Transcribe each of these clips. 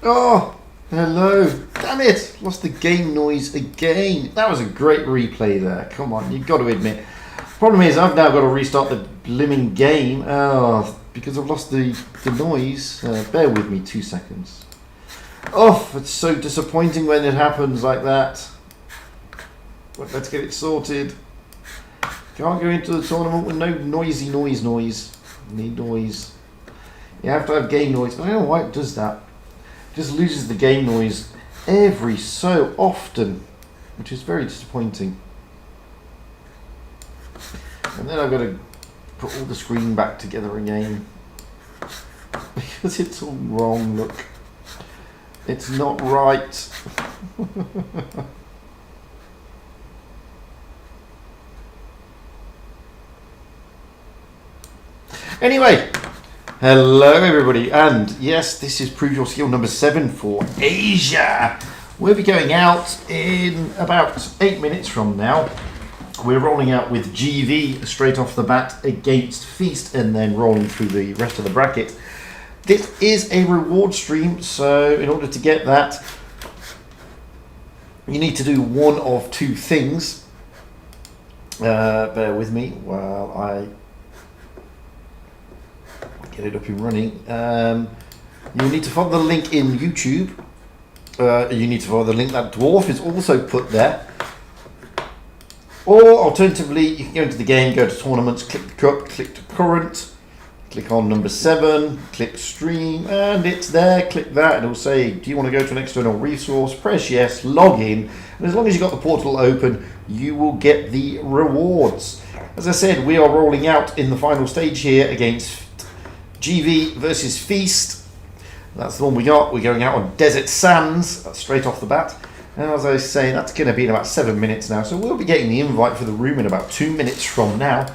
Oh, hello. Damn it. Lost the game noise again. That was a great replay there. Come on, you've got to admit. Problem is, I've now got to restart the blimmin' game because I've lost the noise. Bear with me 2 seconds. Oh, it's so disappointing when it happens like that. But let's get it sorted. Can't go into the tournament with no noisy noise. Need noise. You have to have game noise. I don't know why it does that. It just loses the game noise every so often, which is very disappointing. And then I've got to put all the screen back together again because it's all wrong. Look, it's not right. Anyway, hello everybody, and yes, this is Prove Your Skill number 7 for Asia. We'll be going out in about 8 minutes from now. We're rolling out with GV straight off the bat against Feast and then rolling through the rest of the bracket. This is a reward stream, so in order to get that, you need to do one of two things. Bear with me while I get it up and running. You need to follow the link in YouTube. You need to follow the link that Dwarf is also put there. Or alternatively, you can go into the game, go to tournaments, click the cup, click to current, click on number 7, click stream, and it's there. Click that, and it'll say, do you want to go to an external resource? Press yes, log in, and as long as you've got the portal open, you will get the rewards. As I said, we are rolling out in the final stage here against GV versus Feast. That's the one we got. We're going out on Desert Sands, straight off the bat. And as I say, that's going to be in about 7 minutes now. So we'll be getting the invite for the room in about 2 minutes from now.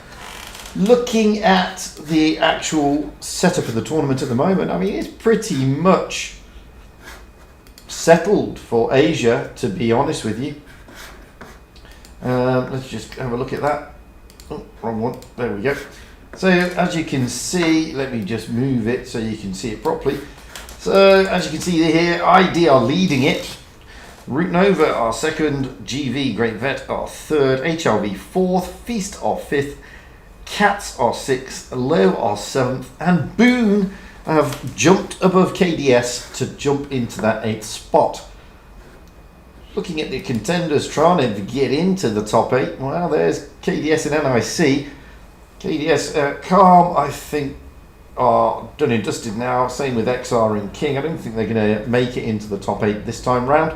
Looking at the actual setup of the tournament at the moment, I mean, it's pretty much settled for Asia, to be honest with you. Let's just have a look at that. Oh, wrong one. There we go. So as you can see, let me just move it so you can see it properly. So as you can see here, ID are leading it. Root Nova are second, GV Great Vet are third, HLV fourth, Feast are fifth, Cats are sixth, Low are seventh, and Boone have jumped above KDS to jump into that 8th spot. Looking at the contenders trying to get into the top 8, well, there's KDS and NIC. KDS, Calm, I think, are done and dusted now. Same with XR and King. I don't think they're going to make it into the top 8 this time round.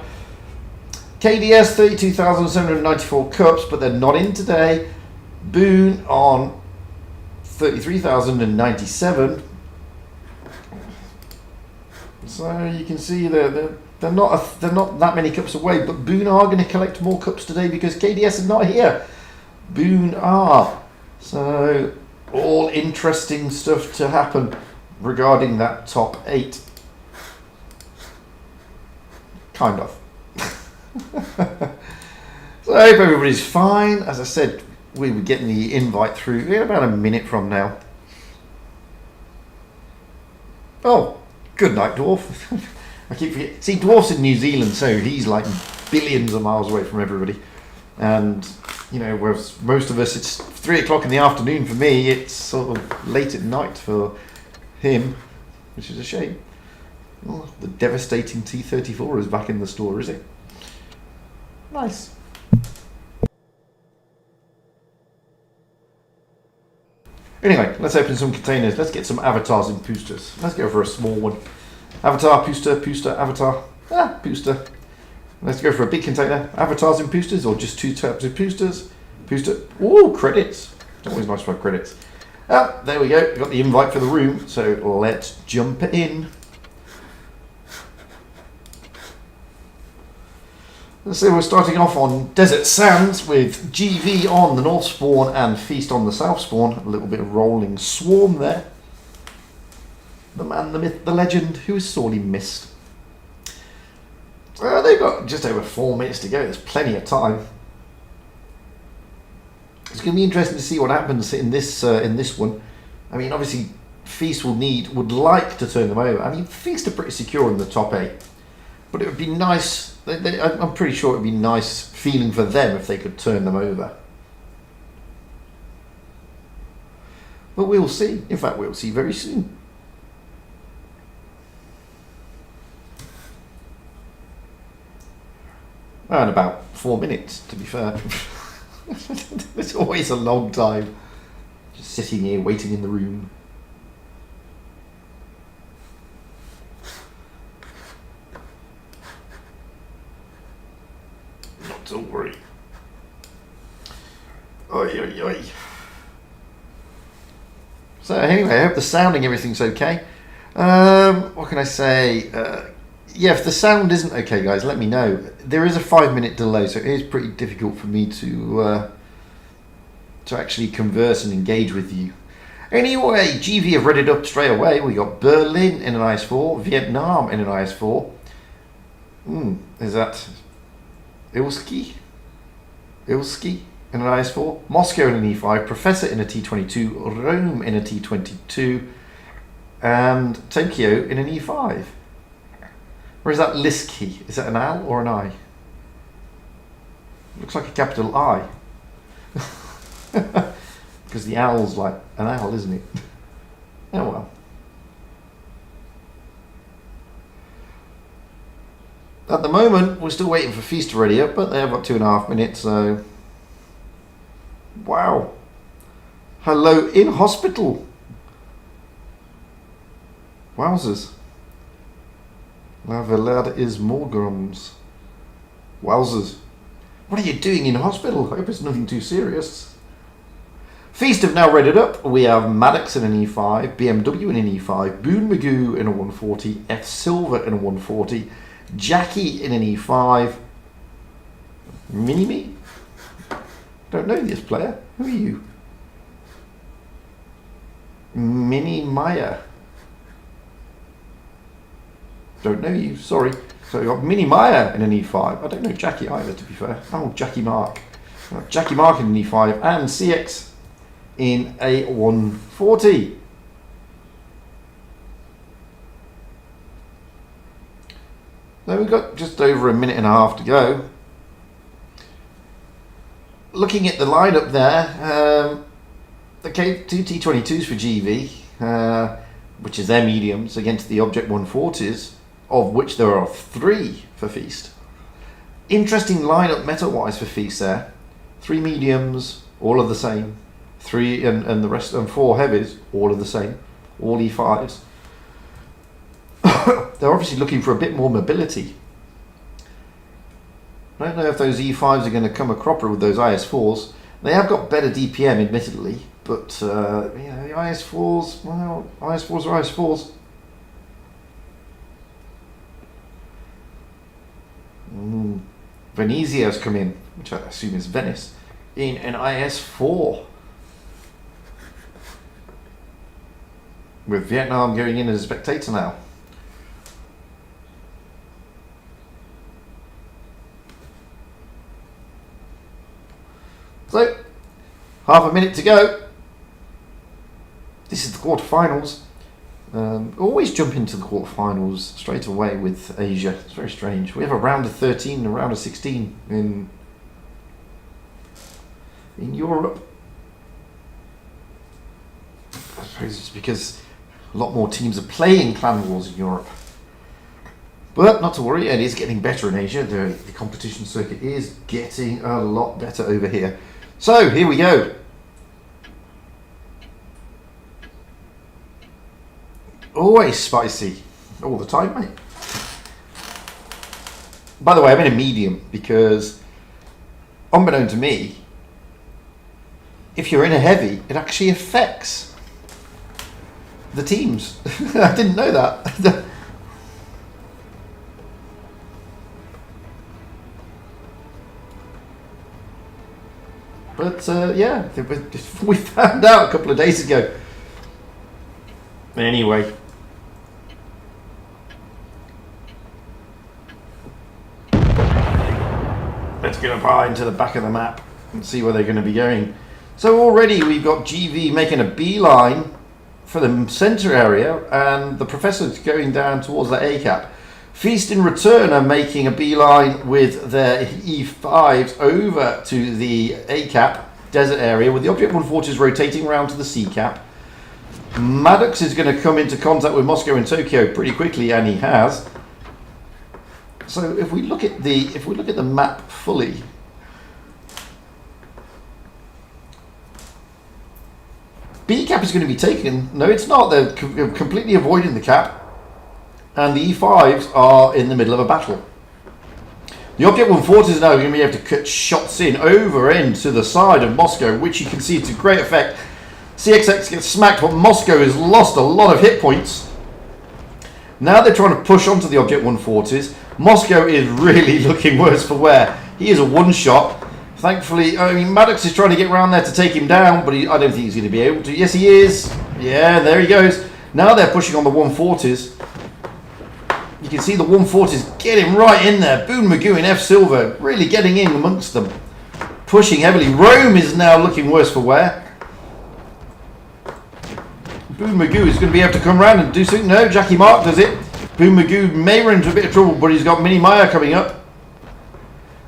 KDS 32,794 cups, but they're not in today. Boone on 33,097. So you can see they're not that many cups away, but Boone are going to collect more cups today because KDS are not here. Boone are. So all interesting stuff to happen regarding that top 8. Kind of. So I hope everybody's fine. As I said, we were getting the invite through in about a minute from now. Oh, good night, Dwarf. I keep forgetting. See, Dwarf's in New Zealand, so he's like billions of miles away from everybody. And, you know, whereas most of us, it's 3 o'clock in the afternoon for me, it's sort of late at night for him, which is a shame. Oh, the devastating T34 is back in the store, is it? Nice. Anyway, let's open some containers. Let's get some avatars and boosters. Let's go for a small one. Avatar, booster, avatar, booster. Let's go for a big container. Avatars and boosters, or just 2 types of boosters. Booster. Ooh, credits. It's always nice to have credits. There we go. We've got the invite for the room, so let's jump in. So we're starting off on Desert Sands with GV on the north spawn and Feast on the south spawn. A little bit of rolling swarm there. The man, the myth, the legend, who is sorely missed. They've got just over 4 minutes to go. There's plenty of time. It's going to be interesting to see what happens in this one. I mean, obviously, Feast would like to turn them over. I mean, Feast are pretty secure in the top 8, but it would be nice. I'm pretty sure it would be nice feeling for them if they could turn them over. But we'll see. In fact, we'll see very soon. And about 4 minutes, to be fair. It's always a long time. Just sitting here waiting in the room. Not to worry. Oi, oi, oi. So anyway, I hope the sounding, everything's okay. What can I say? Yeah, if the sound isn't okay, guys, let me know. There is a 5-minute delay, so it is pretty difficult for me to actually converse and engage with you. Anyway, GV have read it up straight away. We got Berlin in an IS-4, Vietnam in an IS-4. Is that Ilski in an IS-4, Moscow in an E5, Professor in a T-22, Rome in a T-22, and Tokyo in an E5. Or is that Liski? Is that an L or an I? Looks like a capital I. Because the L's like an L, isn't it? Oh well. At the moment, we're still waiting for Feast to ready up, but they have got 2.5 minutes, so... Wow. Hello in hospital. Wowzers. La Velada is Morgrams. Wowzers. What are you doing in hospital? I hope it's nothing too serious. Feast have now read it up. We have Maddox in an E5, BMW in an E5, Boone Magoo in a 140, F Silver in a 140, Jackie in an E5, Mini-Me? Don't know this player. Who are you? Mini Maya. Don't know you, sorry. So we've got Mini Maya in an E5. I don't know Jackie either, to be fair. Oh, Jackie Mark. Jackie Mark in an E5 and CX in a 140. Now we've got just over 1.5 minutes to go. Looking at the lineup there, okay, 2 T-22s for GV, which is their mediums, against the Object 140s, of which there are 3 for Feast. Interesting lineup meta-wise for Feast there. 3 mediums, all of the same. 3 and the rest, and 4 heavies, all of the same. All E5s. They're obviously looking for a bit more mobility. I don't know if those E5s are going to come a cropper with those IS4s. They have got better DPM, admittedly, but yeah, the IS4s, well, IS4s are IS4s. Venezia has come in, which I assume is Venice, in an IS4. With Vietnam going in as a spectator now. So, 1/2 minute to go. This is the quarterfinals. Always jump into the quarterfinals straight away with Asia. It's very strange. We have a round of 13 and a round of 16 in Europe. I suppose it's because a lot more teams are playing Clan Wars in Europe. But not to worry, it is getting better in Asia. The competition circuit is getting a lot better over here. So, here we go. Always spicy. All the time, mate. By the way, I'm in a medium because, unbeknown to me, if you're in a heavy, it actually affects the teams. I didn't know that. But yeah, we found out a couple of days ago. Anyway. Let's get up into the back of the map and see where they're going to be going. So already we've got GV making a beeline for the centre area, and the Professor's going down towards the A cap. Feast in return are making a beeline with their E5s over to the A cap desert area, with the Object 140s rotating around to the C cap. Maddox is going to come into contact with Moscow and Tokyo pretty quickly, and he has. So if we look at the map fully, B cap is going to be taken. No, it's not. They're completely avoiding the cap, and the E5s are in the middle of a battle. The Object 140s now are going to be able to cut shots over into the side of Moscow, which you can see to great effect. CXX gets smacked, but Moscow has lost a lot of hit points. Now they're trying to push onto the Object 140s. Moscow is really looking worse for wear. He is a one-shot. Thankfully, I mean, Maddox is trying to get around there to take him down, but I don't think he's going to be able to. Yes, he is. Yeah, there he goes. Now they're pushing on the 140s. You can see the 140s getting right in there. Boone, Magoo and F Silver really getting in amongst them. Pushing heavily. Rome is now looking worse for wear. Boone Magoo is going to be able to come around and do something. No, Jackie Mark does it. Boone Magoo may run into a bit of trouble, but he's got Mini Maya coming up.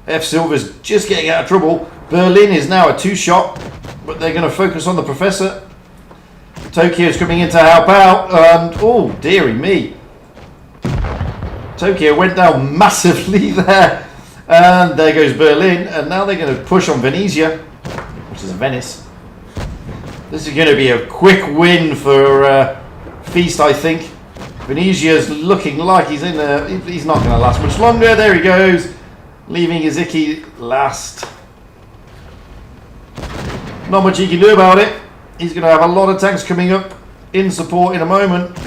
F Silver's just getting out of trouble. Berlin is now a two-shot, but they're going to focus on the Professor. Tokyo's coming in to help out, and oh, dearie me. Tokyo went down massively there, and there goes Berlin, and now they're going to push on Venezia, which is Venice. This is going to be a quick win for Feast, I think. Venezia's looking like he's he's not going to last much longer. There he goes, leaving Iziki last. Not much he can do about it. He's going to have a lot of tanks coming up in support in a moment.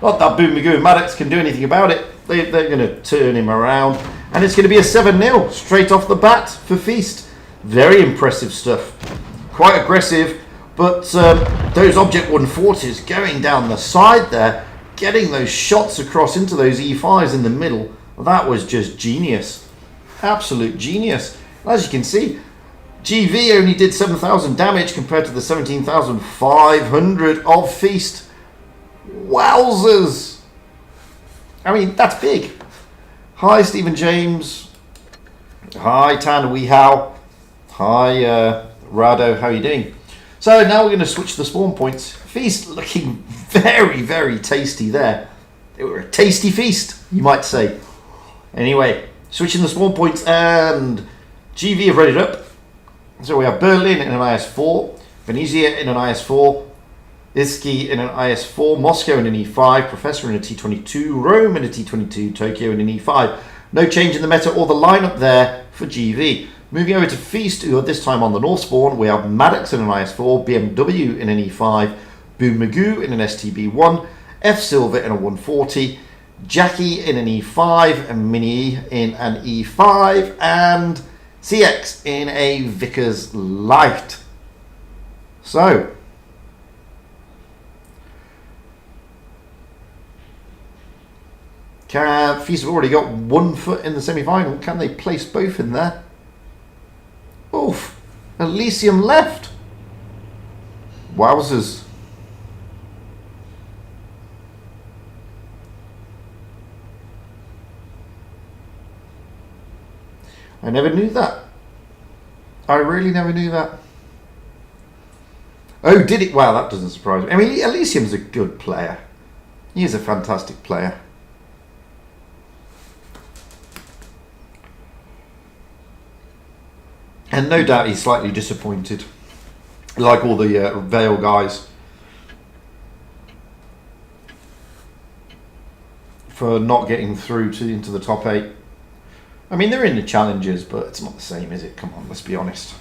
Not that Boone, Magoo and Maddox can do anything about it. They're going to turn him around. And it's going to be a 7-0 straight off the bat for Feast. Very impressive stuff. Quite aggressive. But those Object 140s going down the side there, getting those shots across into those E5s in the middle, that was just genius. Absolute genius. As you can see, GV only did 7,000 damage compared to the 17,500 of Feast. Wowzers! I mean, that's big. Hi, Stephen James. Hi, Tan Weehow. Hi, Rado. How are you doing? So now we're going to switch the spawn points. Feast looking very, very tasty there. They were a tasty feast, you might say. Anyway, switching the spawn points, and GV have read it up. So we have Berlin in an IS-4, Venezia in an IS-4, Iski in an IS-4, Moscow in an E5, Professor in a T-22, Rome in a T-22, Tokyo in an E5. No change in the meta or the lineup there for GV. Moving over to Feast, who are this time on the North spawn, we have Maddox in an IS-4, BMW in an E5, Boone Magoo in an STB-1, F Silver in a 140, Jackie in an E5, and Mini in an E5, and CX in a Vickers Light. So, Feast have already got 1 foot in the semi-final. Can they place both in there? Oof. Elysium left. Wowzers. I never knew that. I really never knew that. Oh, did it? Wow, that doesn't surprise me. I mean, Elysium's a good player. He is a fantastic player. And no doubt he's slightly disappointed, like all the Vale guys, for not getting through into the top 8. I mean, they're in the challenges, but it's not the same, is it? Come on, let's be honest.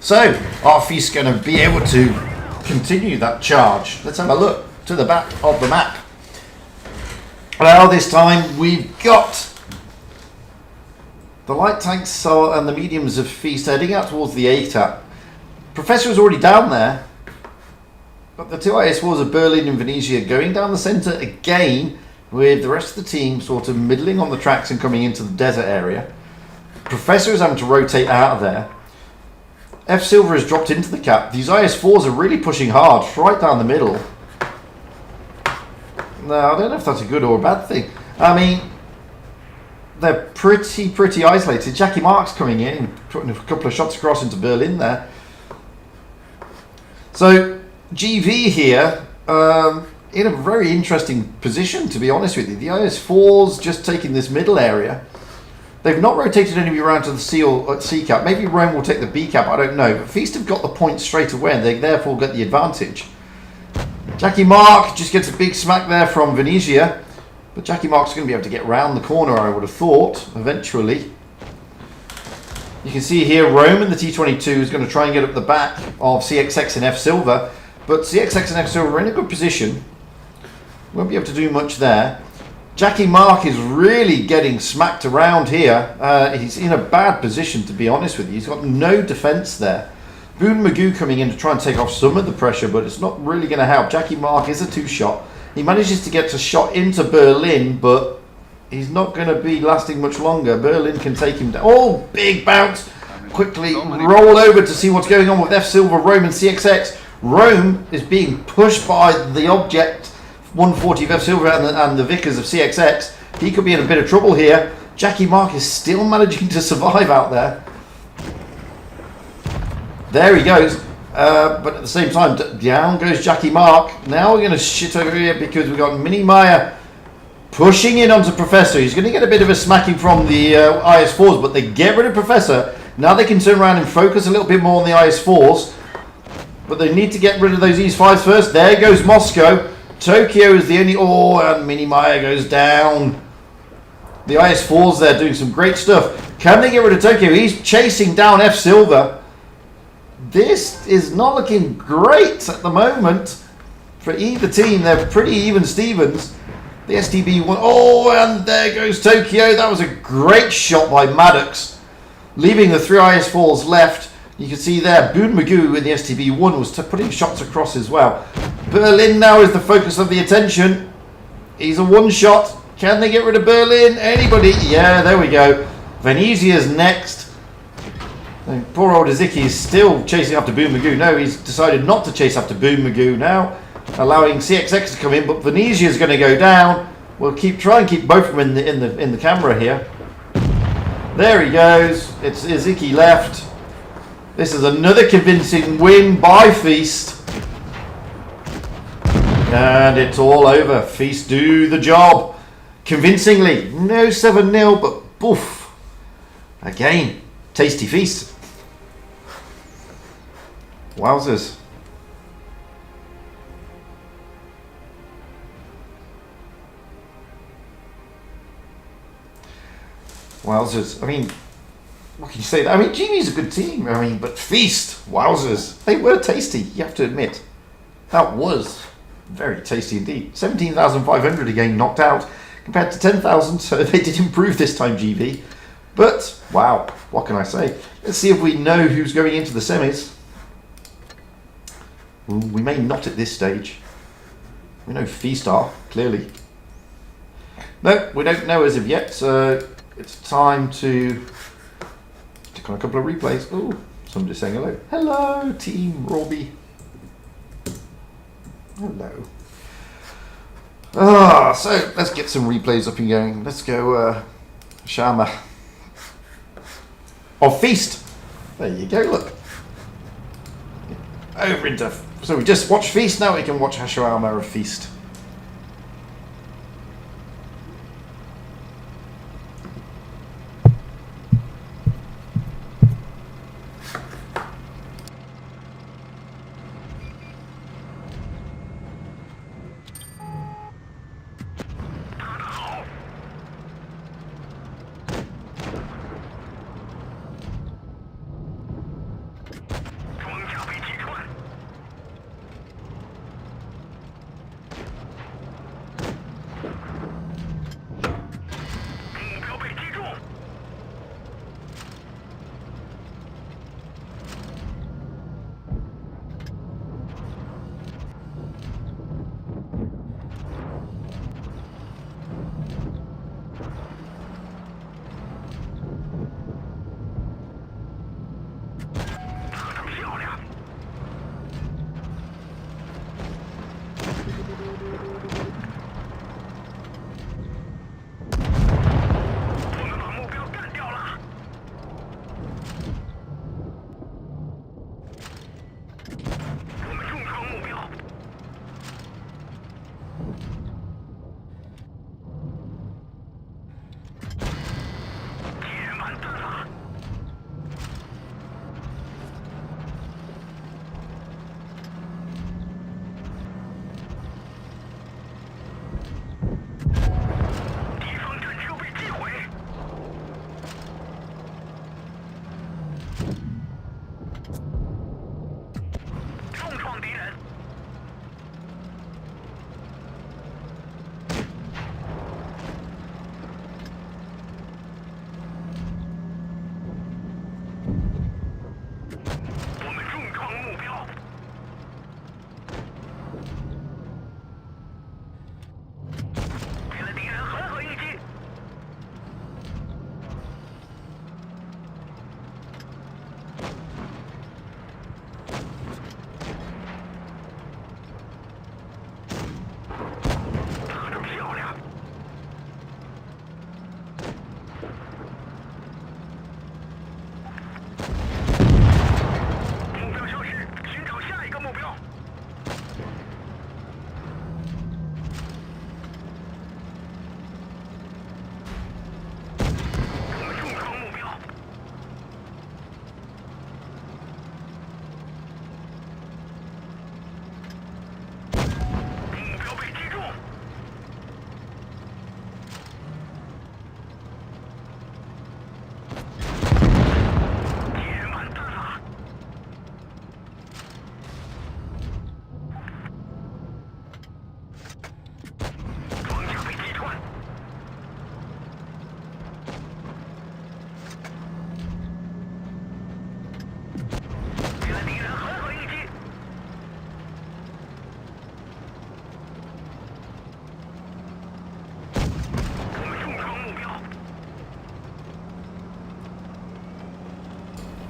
So, are Feast going to be able to continue that charge? Let's have a look to the back of the map. Well, this time we've got the light tanks and the mediums of Feast heading out towards the A-tap. Professor is already down there. But the two IS-4s of Berlin and Venezia going down the centre again, with the rest of the team sort of middling on the tracks and coming into the desert area. Professor is having to rotate out of there. F Silver has dropped into the cap. These IS-4s are really pushing hard, right down the middle. No, I don't know if that's a good or a bad thing. I mean, they're pretty isolated. Jackie Mark's coming in, putting a couple of shots across into Berlin there. So, GV here, in a very interesting position, to be honest with you. The IS-4's just taking this middle area. They've not rotated anybody around to the C or C cap. Maybe Rome will take the B cap, I don't know. But Feast have got the point straight away, and they therefore get the advantage. Jackie Mark just gets a big smack there from Venezia. But Jackie Mark's going to be able to get round the corner, I would have thought, eventually. You can see here Rome in the T22 is going to try and get up the back of CXX and F Silver. But CXX and F Silver are in a good position. Won't be able to do much there. Jackie Mark is really getting smacked around here. He's in a bad position, to be honest with you. He's got no defence there. Boone Magoo coming in to try and take off some of the pressure, but it's not really going to help. Jackie Mark is a two-shot. He manages to get a shot into Berlin, but he's not going to be lasting much longer. Berlin can take him down. Oh, big bounce. Quickly roll over to see what's going on with F Silver, Rome and CXX. Rome is being pushed by the object 140 of F Silver and the Vickers of CXX. He could be in a bit of trouble here. Jackie Mark is still managing to survive out there. There he goes. But at the same time, down goes Jackie Mark. Now we're going to shit over here because we've got Mini Maya pushing in onto Professor. He's going to get a bit of a smacking from the IS-4s, but they get rid of Professor. Now they can turn around and focus a little bit more on the IS-4s. But they need to get rid of those E5s first. There goes Moscow. Tokyo is the only... Oh, and Mini Maya goes down. The IS-4s there doing some great stuff. Can they get rid of Tokyo? He's chasing down F Silver. This is not looking great at the moment for either team. They're pretty even Stevens. The STB won. Oh, and there goes Tokyo. That was a great shot by Maddox. Leaving the three IS-4s left. You can see there, Boone Magoo in the STB1 was putting shots across as well. Berlin now is the focus of the attention. He's a one-shot. Can they get rid of Berlin? Anybody? Yeah, there we go. Venezia's next. And poor old Iziki is still chasing after Boone Magoo. No, he's decided not to chase after Boone Magoo now, allowing CXX to come in, but Venezia's going to go down. We'll try and keep both of them in the camera here. There he goes. It's Iziki left. This is another convincing win by Feast. And it's all over. Feast do the job. Convincingly. No 7-0, but poof. Again, tasty Feast. Wowzers. Wowzers. I mean, what can you say? I mean, GV's a good team. I mean, but Feast, wowzers. They were tasty, you have to admit. That was very tasty indeed. 17,500 again knocked out compared to 10,000, so they did improve this time, GV. But, wow, what can I say? Let's see if we know who's going into the semis. We may not at this stage. We know Feast are, clearly. No, we don't know as of yet, so it's time to click on a couple of replays. Oh, somebody's saying hello. Hello, Team Robbie. Hello. So let's get some replays up and going. Let's go, Shama. Of Feast. There you go, look. Over into... So we just watched Feast, now we can watch Hashirama of Feast.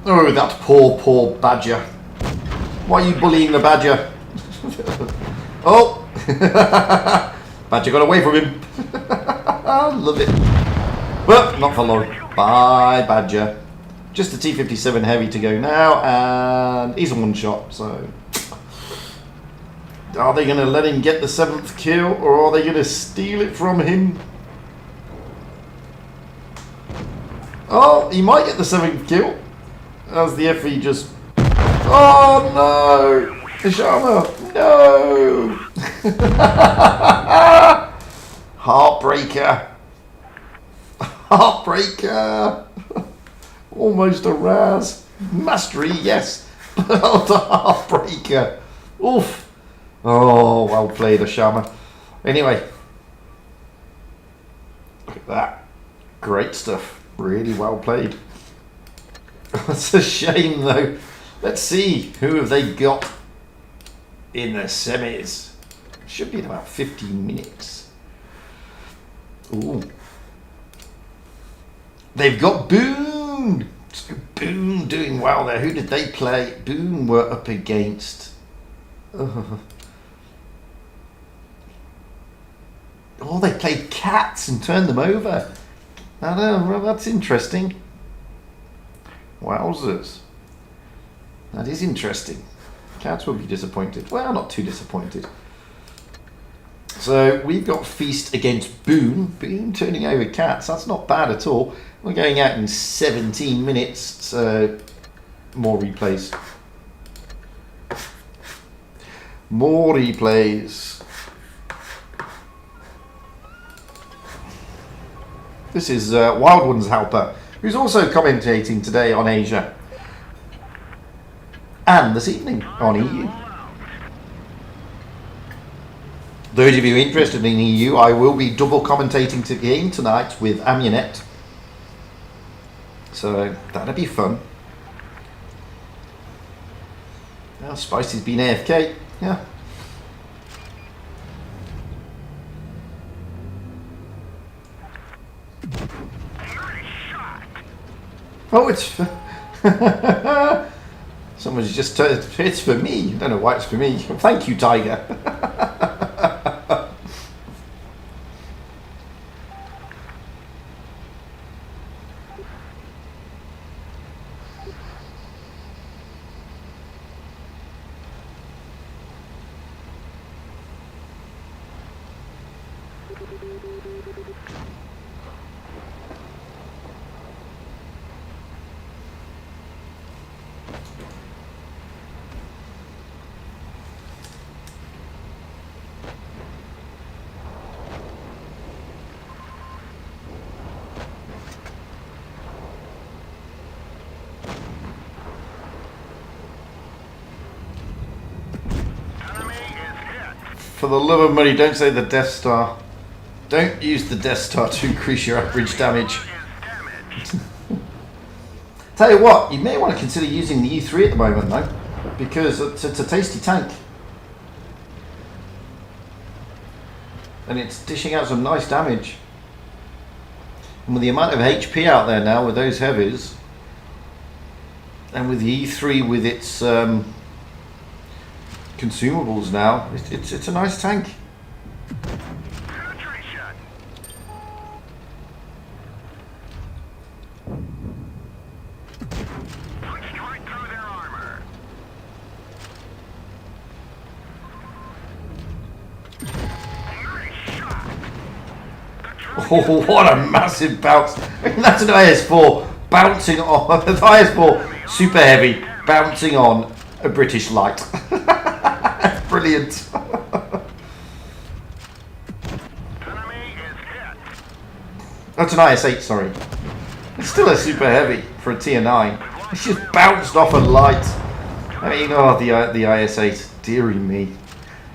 Oh, that poor badger. Why are you bullying the badger? Oh! Badger got away from him. Love it. But not for long. Bye, badger. Just a T-57 heavy to go now, and he's a one-shot, so... Are they going to let him get the 7th kill, or are they going to steal it from him? Oh, he might get the 7th kill. As the FE just... Oh no! Ishama! No! Heartbreaker! Heartbreaker! Almost a Raz. Mastery, yes. But a heartbreaker. Oof. Oh, well played, Ishama. Anyway. Look at that. Great stuff. Really well played. That's a shame though. Let's see, who have they got in the semis? Should be in about 15 minutes. Ooh. They've got Boone. Boone doing well there. Who did they play? Boone were up against... Oh, they played Cats and turned them over. I don't know, well, that's interesting. Wowzers. That is interesting. Cats will be disappointed. Well, not too disappointed. So we've got Feast against Boone. Boone turning over Cats. That's not bad at all. We're going out in 17 minutes. So more replays. More replays. This is Wild One's helper, who's also commentating today on Asia. And this evening on EU. Those of you interested in EU, I will be double commentating the game tonight with Amunet. So that'll be fun. Now Spicy's been AFK. Yeah. Oh, it's for... Someone's just... it's for me. I don't know why it's for me. Thank you, Tiger. For the love of money, don't say the Death Star. Don't use the Death Star to increase your average damage. Tell you what, you may want to consider using the E3 at the moment though, because it's a tasty tank. And it's dishing out some nice damage. And with the amount of HP out there now with those heavies, and with the E3 with its consumables now, it's a nice tank. Oh, what a massive bounce. I mean, that's an IS-4 bouncing on, the IS-4 super heavy bouncing on a British light. Brilliant. That's an IS-8, sorry. It's still a super heavy for a tier 9. It's just bounced off a light. I mean, oh, the IS-8, dearie me.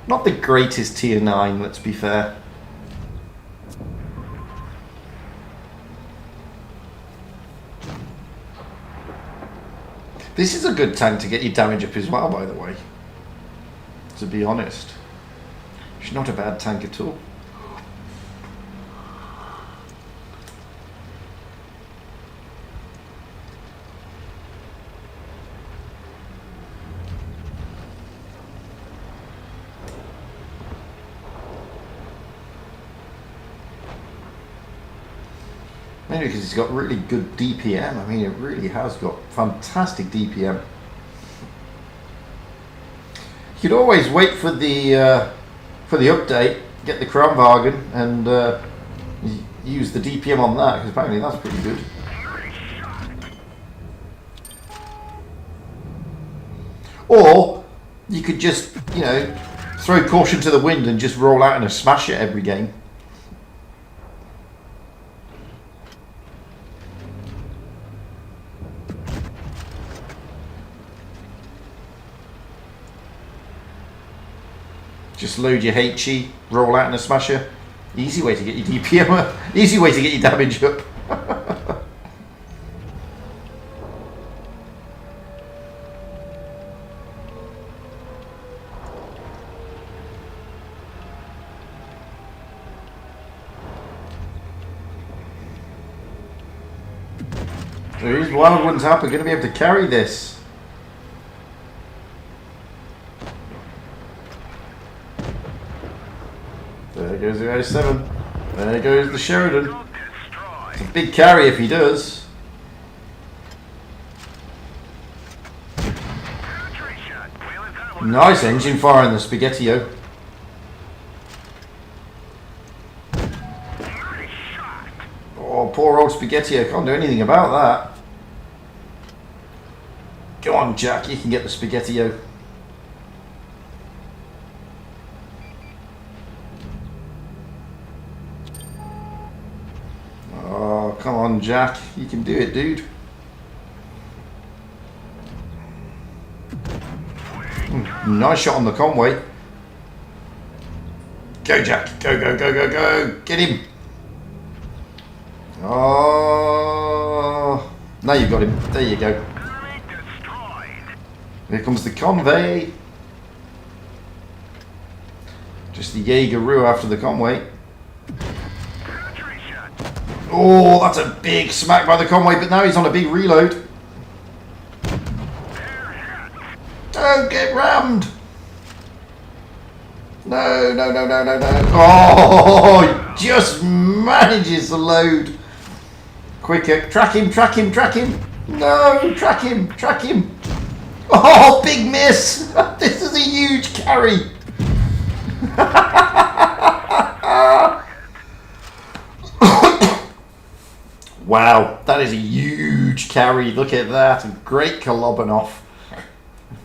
Not the greatest tier 9, let's be fair. This is a good tank to get your damage up as well, by the way. To be honest. It's not a bad tank at all. Maybe because it's got really good DPM. I mean, it really has got fantastic DPM. You could always wait for the update, get the Kranwagen, and use the DPM on that, because apparently that's pretty good. Or you could just, you know, throw caution to the wind and just roll out in a smasher every game. Just load your HE, roll out in a smasher. Easy way to get your DPM up. Easy way to get your damage up. So these wild ones up are going to be able to carry this. There goes the A7. There goes the Sheridan. It's a big carry if he does. Nice engine fire in the Spaghettio. Oh, poor old Spaghettio. Can't do anything about that. Go on, Jack. You can get the Spaghettio. Come on, Jack. You can do it, dude. Nice shot on the Conway. Go, Jack. Go, go, go, go, go. Get him. Oh. Now you've got him. There you go. Here comes the Conway. Just the Jaeger-Rue after the Conway. Oh, that's a big smack by the Conway, but now he's on a big reload. Don't get rammed. No, no, no, no, no, no. Oh, he just manages to load. Quicker. Track him, track him, track him. No, track him, track him. Oh, big miss. This is a huge carry. Wow, that is a huge carry. Look at that. Great Kolobanov.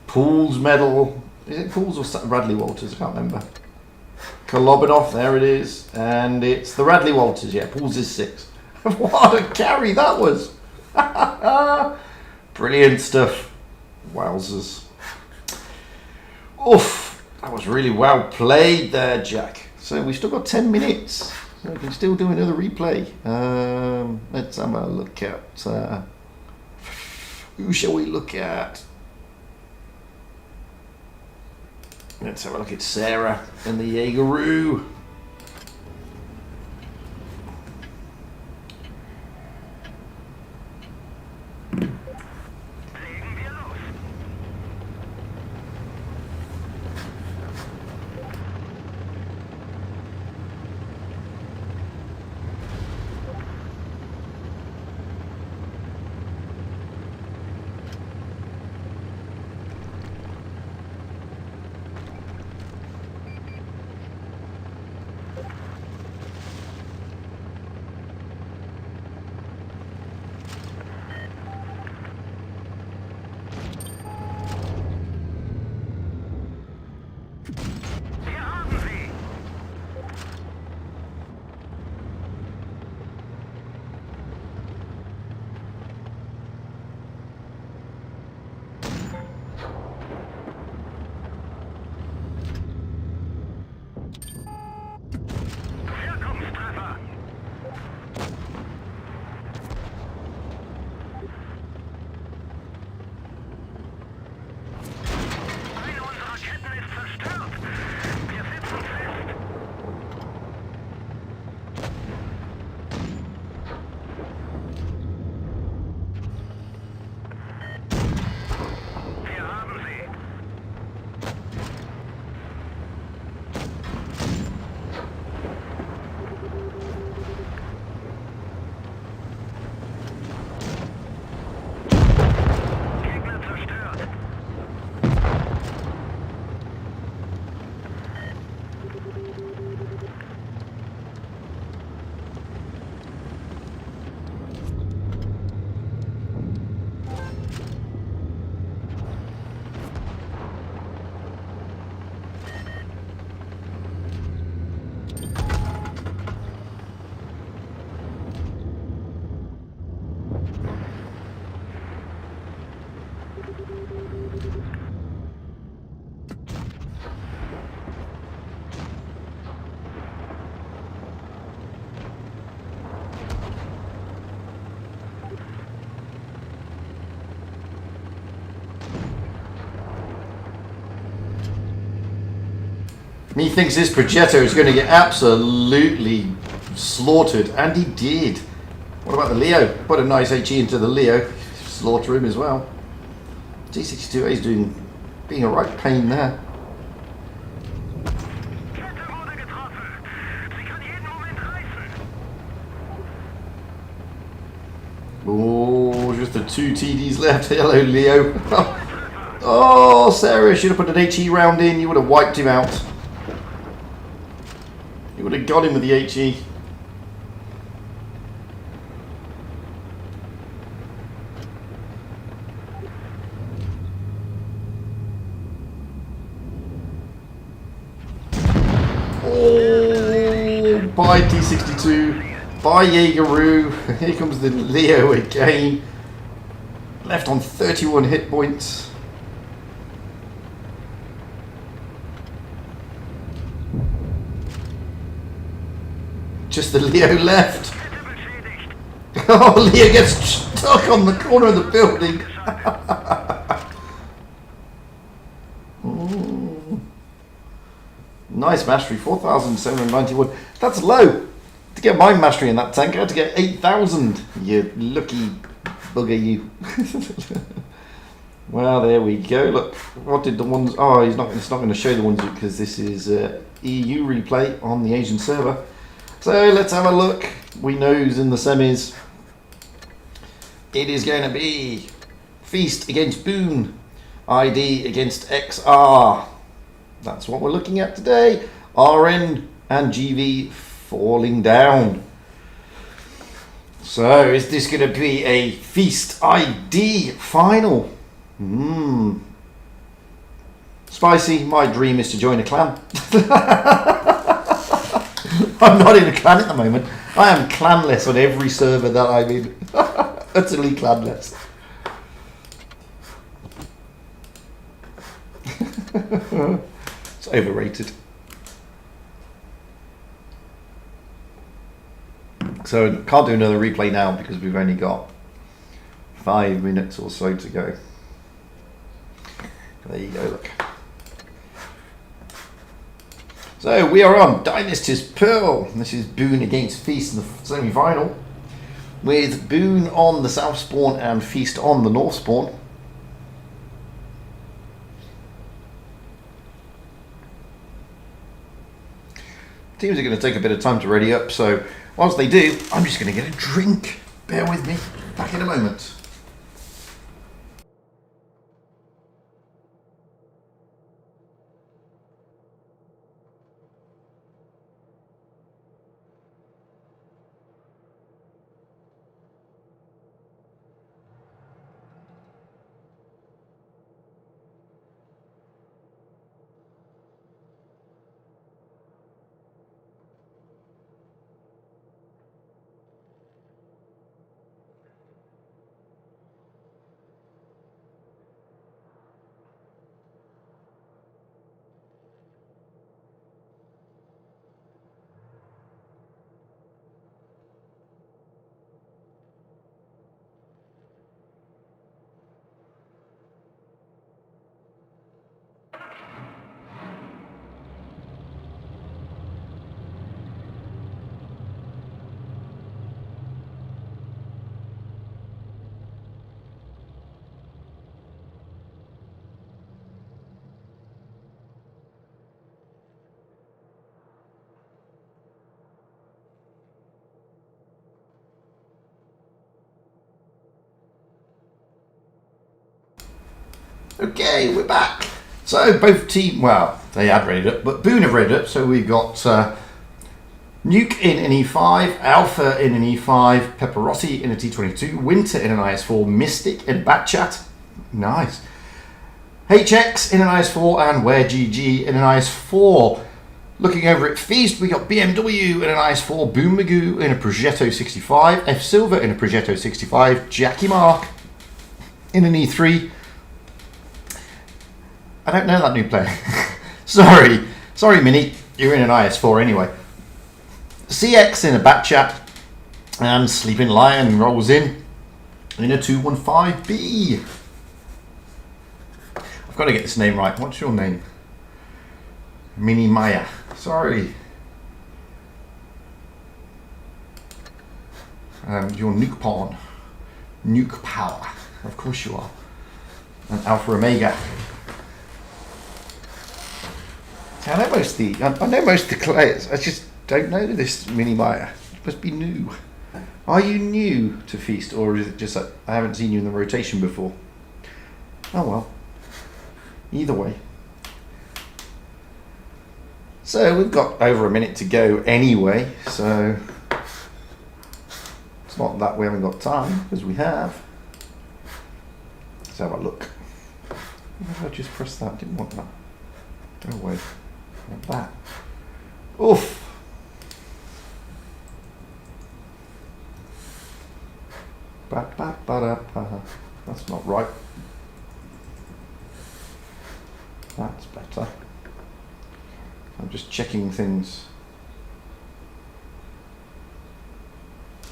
Pools medal. Is it Pools or Radley Walters? I can't remember. Kolobanov, there it is. And it's the Radley Walters. Yeah, Pools is 6. What a carry that was. Brilliant stuff. Wowzers. Oof. That was really well played there, Jack. So we've still got 10 minutes. So we can still do another replay. Let's have a look at... who shall we look at? Let's have a look at Sarah and the Jaeger-Rue. He thinks this Progetto is going to get absolutely slaughtered, and he did. What about the Leo? Put a nice HE into the Leo. Slaughter him as well. T62A is being a right pain there. Oh, just the 2 TDs left. Hello, Leo. Oh, Sarah, should have put an HE round in. You would have wiped him out. You would have got him with the HE. Oh, bye T62. Bye Jaegeroo. Here comes the Leo again. Left on 31 hit points. Just the Leo left. Oh, Leo gets stuck on the corner of the building. Nice mastery, 4,791. That's low. To get my mastery in that tank, I had to get 8,000. You lucky bugger, you. Well, there we go. Look, what did the ones? Oh, it's not going to show the ones because this is EU replay on the Asian server. So let's have a look. We know who's in the semis. It is going to be Feast against Boone, ID against XR. That's what we're looking at today. RN and GV falling down. So is this going to be a Feast ID final? Spicy, my dream is to join a clan. I'm not in a clan at the moment. I am clanless on every server that I'm in. Utterly clanless. It's overrated. So can't do another replay now because we've only got 5 minutes or so to go. There you go, look. So we are on Dynasty's Pearl. This is Boone against Feast in the semi-final, with Boone on the south spawn and Feast on the north spawn. Teams are going to take a bit of time to ready up, so whilst they do, I'm just going to get a drink. Bear with me. Back in a moment. Okay, we're back. So both team, well, they had readied up, but Boone have readied up. So we've got Nuke in an E5, Alpha in an E5, Pepperotti in a T22, Winter in an IS4, Mystic in Batchat, nice. HX in an IS4 and Where GG in an IS4. Looking over at Feast, we got BMW in an IS4, Boom Magoo in a Progetto 65, F Silver in a Progetto 65, Jackie Mark in an E3. I don't know that new player. Sorry, Mini. You're in an IS4 anyway. CX in a Batchat, and Sleeping Lion rolls in a 215B. I've got to get this name right. What's your name? Mini Maya. Sorry. Your nuke pawn. Nuke power. Of course you are. And Alpha Omega. I know most of the players. I just don't know this Mini Maya. It must be new. Are you new to Feast, or is it just that I haven't seen you in the rotation before? Oh well. Either way. So we've got over a minute to go anyway, so it's not that we haven't got time, because we have. Let's have a look. Why did I just press that? Didn't want that. Go away. Like that. Oof. That's not right. That's better. I'm just checking things.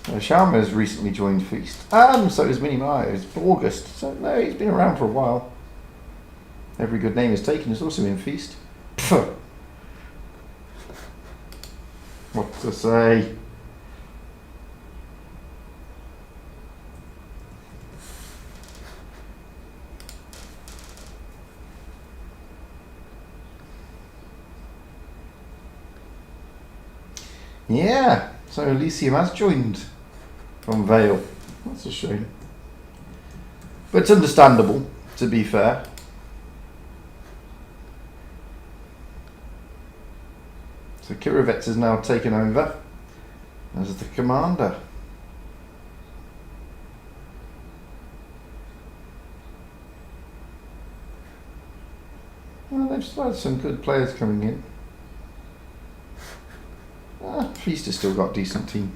Sharma has recently joined Feast. So is Mini Maya. It's August. So no, he's been around for a while. Every good name is taken. Is also in Feast. Pfft. What to say? Yeah, so Elysium has joined from Vale. That's a shame. But it's understandable, to be fair. So Kirovets has now taken over as the commander. Well, they've started some good players coming in. Feast has still got a decent team.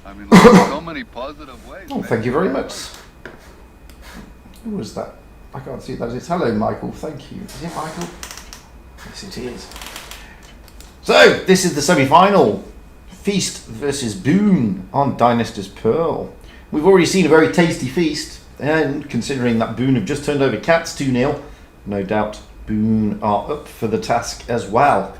I mean, there's so many positive ways. Oh, thank you very much. Who was that? I can't see that. It's hello, Michael. Thank you. Is it Michael? Yes, it is. So, this is the semi-final. Feast versus Boone on Dynasty's Pearl. We've already seen a very tasty Feast, and considering that Boone have just turned over Cats 2-0, no doubt Boone are up for the task as well.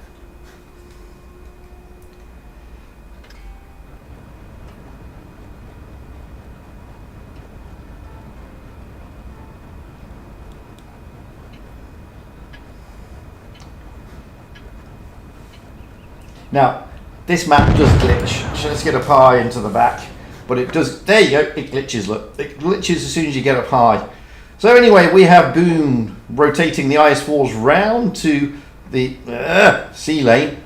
Now, this map does glitch. So let's get up high into the back. But it does, there you go, it glitches, look. It glitches as soon as you get up high. So anyway, we have Boone rotating the Ice Walls round to the C lane.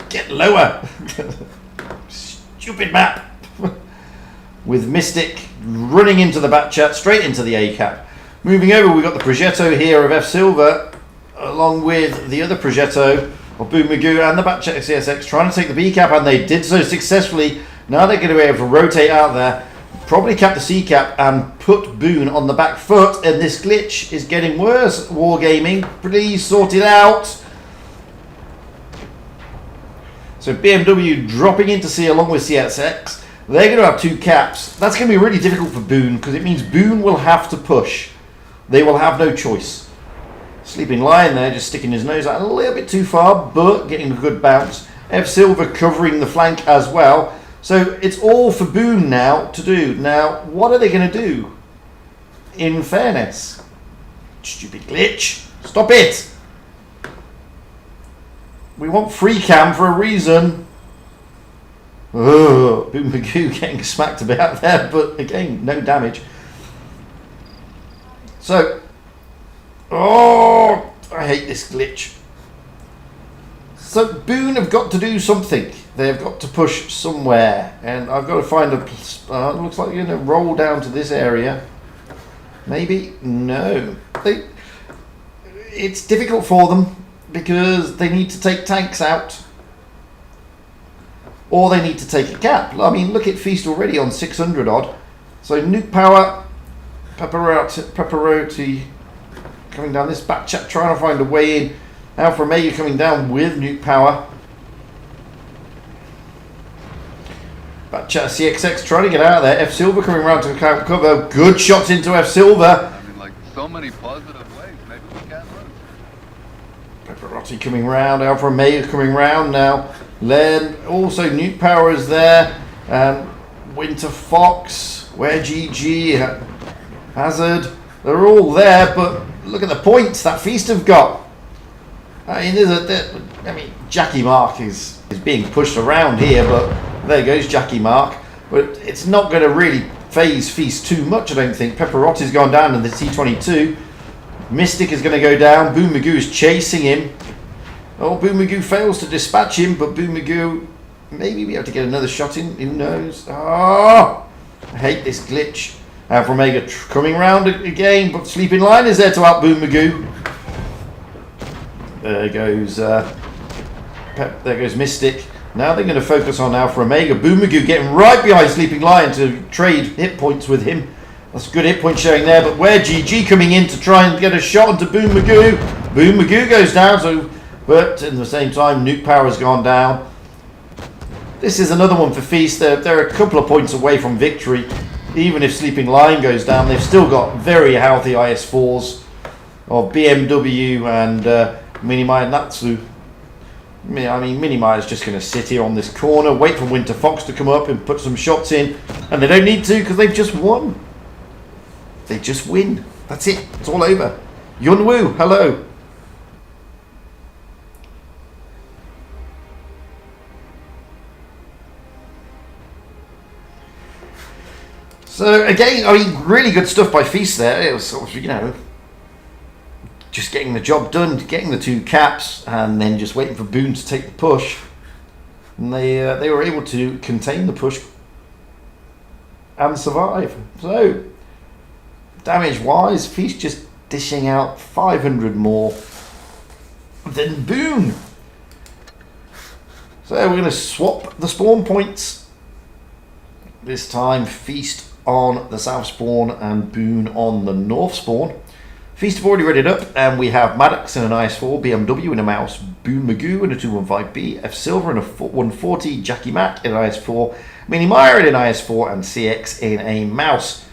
Get lower. Stupid map. With Mystic running into the back chat, straight into the A cap. Moving over, we've got the Progetto here of F Silver, along with the other Progetto of Boone Magoo and the Batchat CSX trying to take the B cap, and they did so successfully. Now they're going to be able to rotate out there, probably cap the C cap and put Boone on the back foot, and this glitch is getting worse. Wargaming, please sort it out. So BMW dropping into C along with CSX. They're going to have two caps. That's going to be really difficult for Boone, because it means Boone will have to push. They will have no choice. Sleeping Lion there, just sticking his nose out a little bit too far, but getting a good bounce. F Silver covering the flank as well. So it's all for Boone now to do. Now, what are they going to do? In fairness. Stupid glitch. Stop it. We want free cam for a reason. Ugh, Boone Magoo getting smacked about there, but again, no damage. So, oh, I hate this glitch. So Boone have got to do something. They've got to push somewhere, and I've got to find a. Looks like you're going to roll down to this area. Maybe no. It's difficult for them because they need to take tanks out, or they need to take a cap. I mean, look at Feast already on 600 odd. So nuke power, Pepperoti coming down this back chat, trying to find a way in. Alpha Omega coming down with nuke power. Back chat CXX trying to get out of there. F Silver coming around to cover. Good shots into F Silver. I mean, like, so so many positive ways. Maybe we can't lose. Pepperotti coming round, Alpha Omega coming round now. Len, also Nuke Power is there. Winter Fox, Where GG, Hazard, they're all there, but look at the points that Feast have got. I mean, Jackie Mark is being pushed around here, but there goes Jackie Mark. But it's not going to really phase Feast too much, I don't think. Pepperotti's gone down in the T22. Mystic is going to go down. Boone Magoo is chasing him. Oh, Boone Magoo fails to dispatch him, but Boone Magoo maybe be able to get another shot in. Who knows? Oh, I hate this glitch. Alpha Omega coming round again, but Sleeping Lion is there to help Boone Magoo. There goes there goes Mystic. Now they're going to focus on Alpha Omega. Boone Magoo getting right behind Sleeping Lion to trade hit points with him. That's a good hit point showing there, but where GG coming in to try and get a shot onto Boone Magoo. Boone Magoo goes down, but in the same time, Nuke Power has gone down. This is another one for Feast. They're a couple of points away from victory. Even if Sleeping Lion goes down, they've still got very healthy IS4s of BMW and Minimai Natsu. I mean, Minimai is just going to sit here on this corner, wait for Winter Fox to come up and put some shots in. And they don't need to because they've just won. They just win. That's it. It's all over. Yunwoo, hello. So again, I mean, really good stuff by Feast there. It was sort of, you know, just getting the job done, getting the 2 caps, and then just waiting for Boone to take the push. And they were able to contain the push and survive. So damage-wise, Feast just dishing out 500 more than Boone. So we're going to swap the spawn points. This time, Feast on the south spawn and Boone on the north spawn. Feast have already read it up, and we have Maddox in an IS4, BMW in a mouse, Boone Magoo in a 215B, F Silver in a 140, Jackie Mack in an IS4, Mini Meyer in an IS4, and CX in a mouse.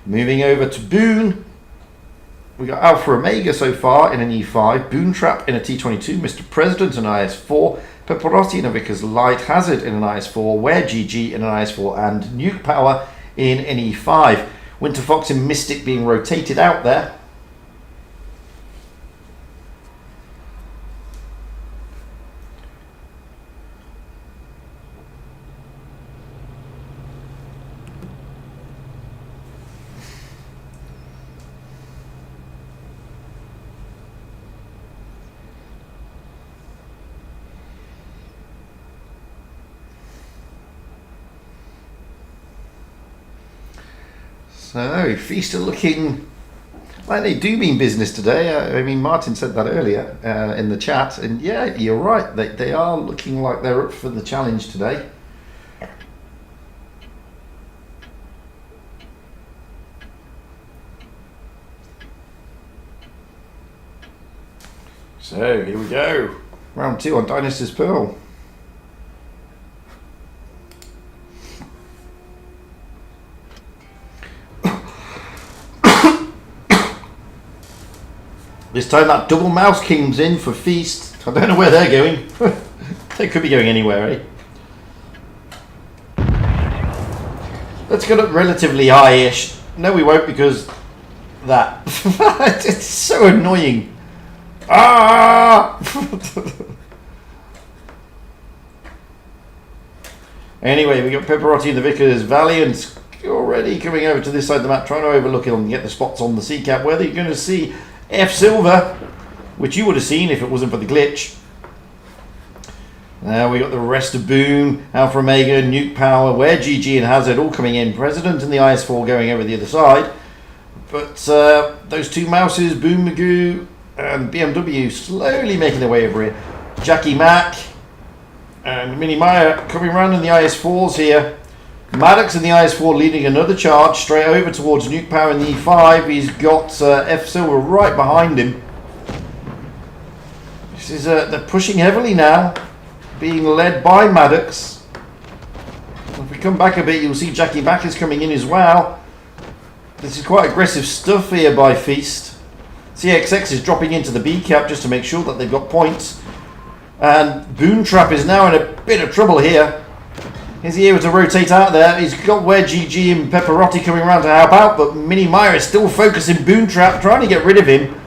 Moving over to Boone, we got Alpha Omega so far in an E5, Boone Trap in a T22, Mr. President in an IS4, Pepperotti in a Vickers Light, Hazard in an IS4, Where GG in an IS4, and Nuke Power in an E5. Winter Fox and Mystic being rotated out there. So, Feast are looking like they do mean business today. I mean, Martin said that earlier in the chat, and yeah, you're right. They are looking like they're up for the challenge today. So, here we go. Round 2 on Dynasty's Pearl. This time that double mouse king's in for Feast. I don't know where they're going. They could be going anywhere, eh? Let's get up relatively high-ish. No, we won't, because that. It's so annoying. Ah! Anyway, we got Pepperotti and the Vickers. Valiant already coming over to this side of the map, trying to overlook it and get the spots on the sea cap. Whether you're going to see F Silver, which you would have seen if it wasn't for the glitch. Now we got the rest of Boone, Alpha Omega, Nuke Power, Where GG and Hazard all coming in. President and the IS4 going over the other side. But those 2 mouses, Boone Magoo and BMW, slowly making their way over here. Jackie Mack and Mini Meyer coming around in the IS4s here. Maddox in the IS4 leading another charge straight over towards Nuke Power in the E5. He's got F Silver right behind him. This is they're pushing heavily now, being led by Maddox. If we come back a bit, you'll see Jackie Mack is coming in as well. This is quite aggressive stuff here by Feast. CXX is dropping into the B cap just to make sure that they've got points. And Boone Trap is now in a bit of trouble here. Is he able to rotate out there? He's got Where GG and Pepperotti coming around to help out, but Mini Meyer is still focusing Boone Trap, trying to get rid of him.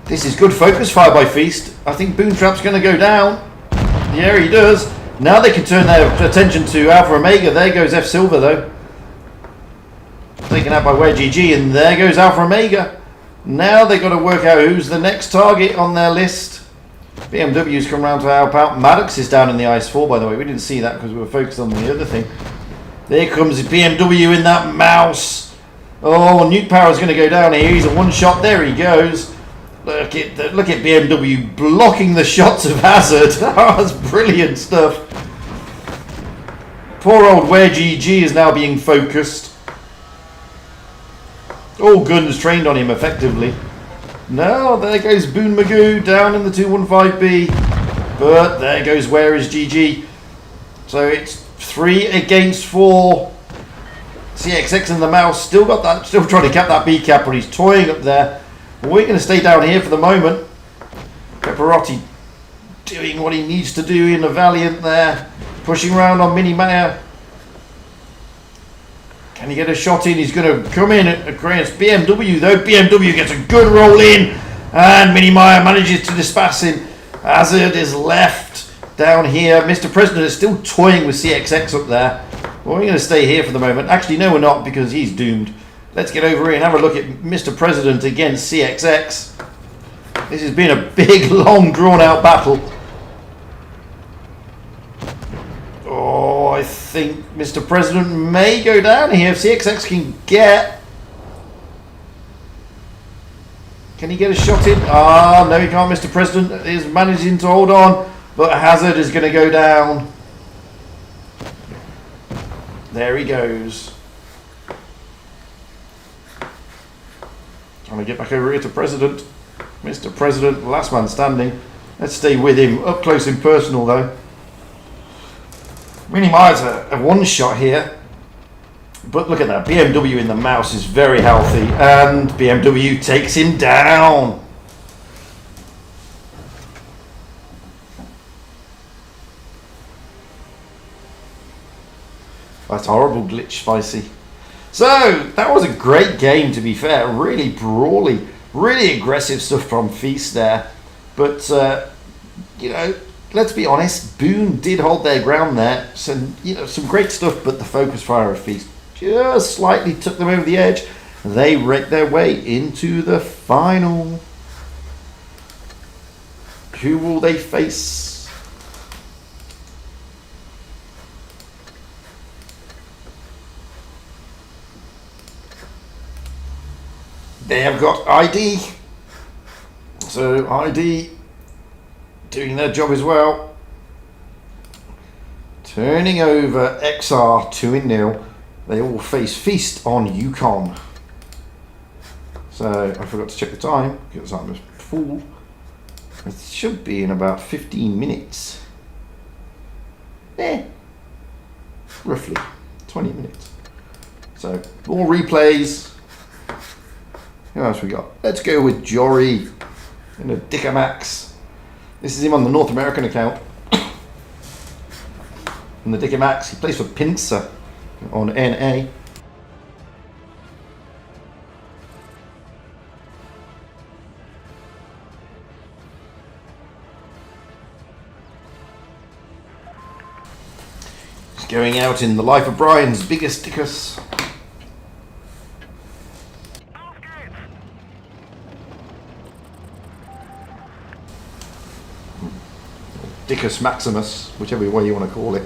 This is good focus fire by Feast. I think Boone Trap's going to go down. Yeah, he does. Now they can turn their attention to Alpha Omega. There goes F Silver though. Taken out by Where GG, and there goes Alpha Omega. Now they've got to work out who's the next target on their list. BMW's come round to help out. Maddox is down in the ice 4, by the way. We didn't see that because we were focused on the other thing. There comes BMW in that mouse. Oh, Nuke Power's going to go down here. He's a one shot. There he goes. Look at BMW blocking the shots of Hazard. That's brilliant stuff. Poor old Where GG is now being focused. All guns trained on him effectively. No, there goes Boone Magoo down in the 215B. But there goes Where is GG. So it's 3 against 4. CXX and the mouse still got that, still trying to cap that B cap, but he's toying up there. We're going to stay down here for the moment. Pepperotti doing what he needs to do in the Valiant there. Pushing around on Mini Meyer. Can he get a shot in? He's going to come in against BMW though. BMW gets a good roll in. And Mini Meyer manages to dispatch him. Hazard is left down here. Mr. President is still toying with CXX up there. Well, we're going to stay here for the moment. Actually, no, we're not, because he's doomed. Let's get over here and have a look at Mr. President against CXX. This has been a big, long, drawn-out battle. Oh, I think Mr. President may go down here if CXX can get... Can he get a shot in? Ah, no, he can't. Mr. President is managing to hold on, but Hazard is going to go down. There he goes. Trying to get back over here to President. Mr. President, last man standing. Let's stay with him. Up close and personal, though. Mini Meyer's a one-shot here. But look at that. BMW in the mouse is very healthy. And BMW takes him down. That's horrible glitch, Spicy. So, that was a great game, to be fair. Really brawly, really aggressive stuff from Feast there. But, you know, let's be honest, Boone did hold their ground there. Some great stuff, but the focus fire of Feast just slightly took them over the edge. They wrecked their way into the final. Who will they face? They have got ID. So ID doing their job as well. Turning over XR 2-0. They all face Feast on Yukon. So I forgot to check the time because I'm a fool. It should be in about 15 minutes. Roughly 20 minutes. So more replays. Who else we got? Let's go with Jory in a Dicker Max. This is him on the North American account. And the Dicker Max, he plays for Pincer on NA. He's going out in the Life of Brian's biggest Dickus. Dickus Maximus, whichever way you want to call it.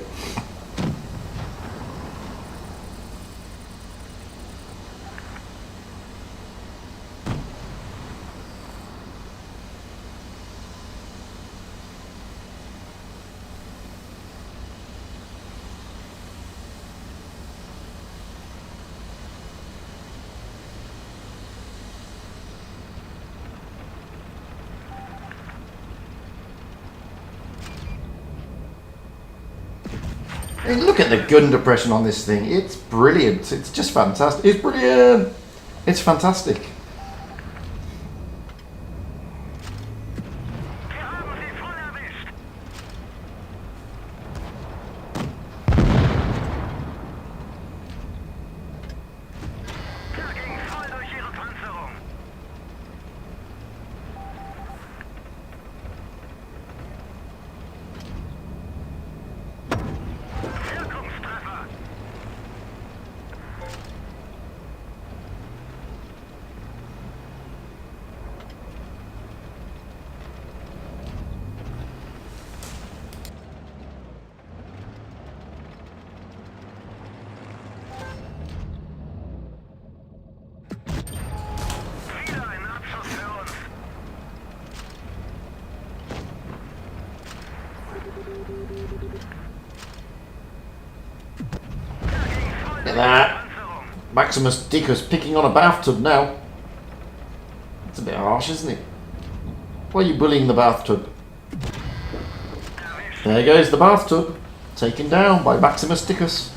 I mean, look at the gun depression on this thing. It's brilliant. It's just fantastic. It's brilliant. It's fantastic. at that. Maximus Dickus picking on a bathtub now. It's a bit harsh, isn't it? Why are you bullying the bathtub? There goes the bathtub. Taken down by Maximus Dickus.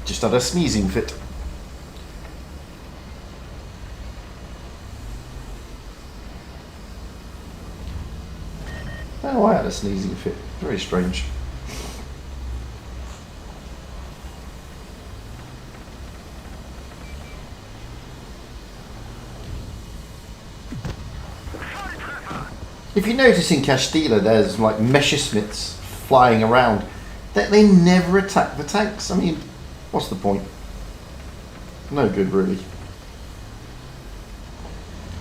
Just had a sneezing fit. Oh, I had a sneezing fit. Very strange. If you notice in Castilla, there's like Messerschmitts flying around. They never attack the tanks. I mean, what's the point? No good, really.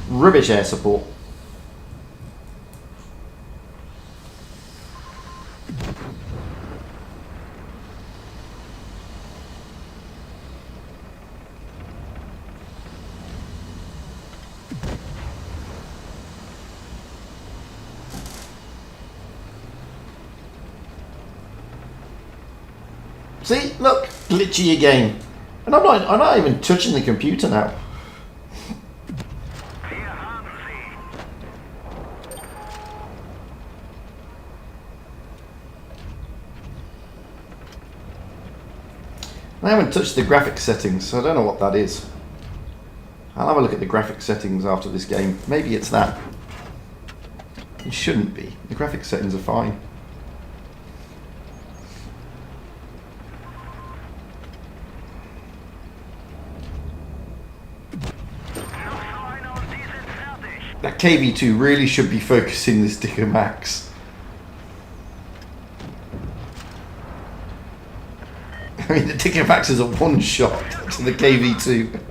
Rubbish air support. See, look, glitchy again. And I'm not even touching the computer now. I haven't touched the graphics settings, so I don't know what that is. I'll have a look at the graphics settings after this game. Maybe it's that. It shouldn't be. The graphics settings are fine. That KV2 really should be focusing this Dicker Max. I mean, the Dicker Max is a one shot to the KV2.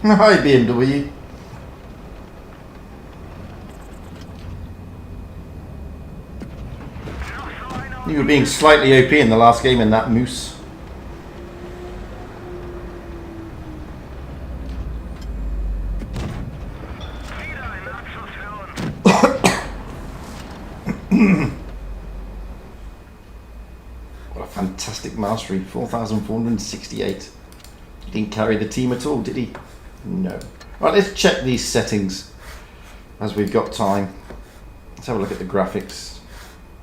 Hi, BMW. You were being slightly OP in the last game in that Moose. What a fantastic mastery. 4,468. He didn't carry the team at all, did he? No. Right, let's check these settings as we've got time. Let's have a look at the graphics.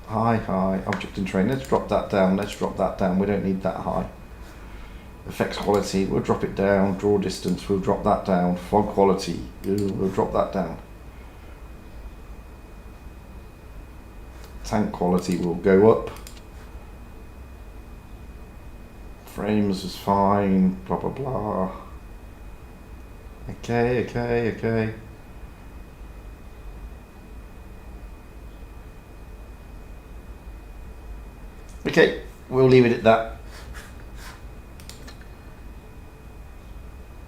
High, object and terrain. Let's drop that down. Let's drop that down. We don't need that high. Effects quality, we'll drop it down. Draw distance, we'll drop that down. Fog quality, we'll drop that down. Tank quality will go up. Frames is fine. Blah blah blah. Okay. Okay, we'll leave it at that.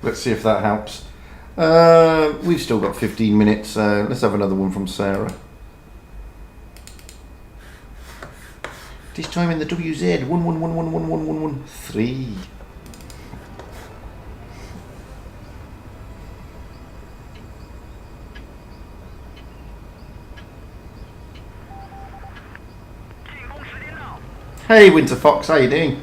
Let's see if that helps. We've still got 15 minutes. Let's have another one from Sarah. This time in the WZ 11111113. Hey, Winter Fox, how you doing?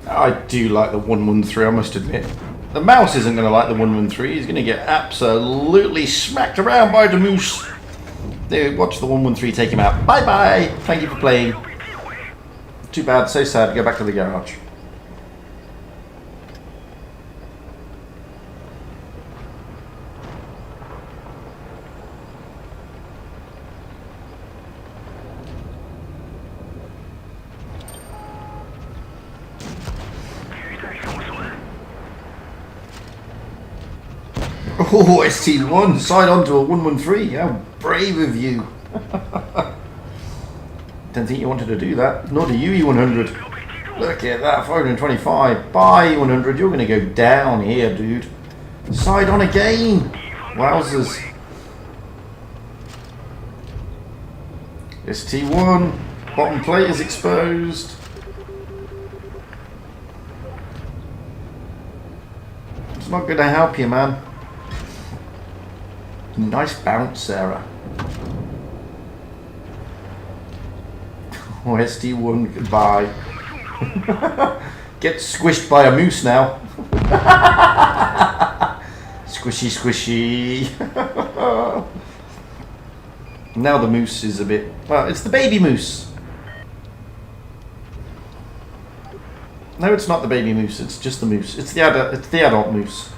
I do like the 113, I must admit. The mouse isn't going to like the 113. He's going to get absolutely smacked around by the moose. Dude, watch the 113 take him out. Bye-bye. Thank you for playing. Too bad, so sad. Go back to the garage. Oh, ST1, side on to a 113. How brave of you. Didn't think you wanted to do that. Nor do you, E100. Look at that, 425. Bye, E100. You're going to go down here, dude. Side on again. Wowzers. ST1, bottom plate is exposed. It's not going to help you, man. Nice bounce, Sarah. Oh, ST1, goodbye. Get squished by a moose now. Squishy, squishy. Now the moose is a bit... Well, it's the baby moose. No, it's not the baby moose. It's just the moose. It's the adult moose.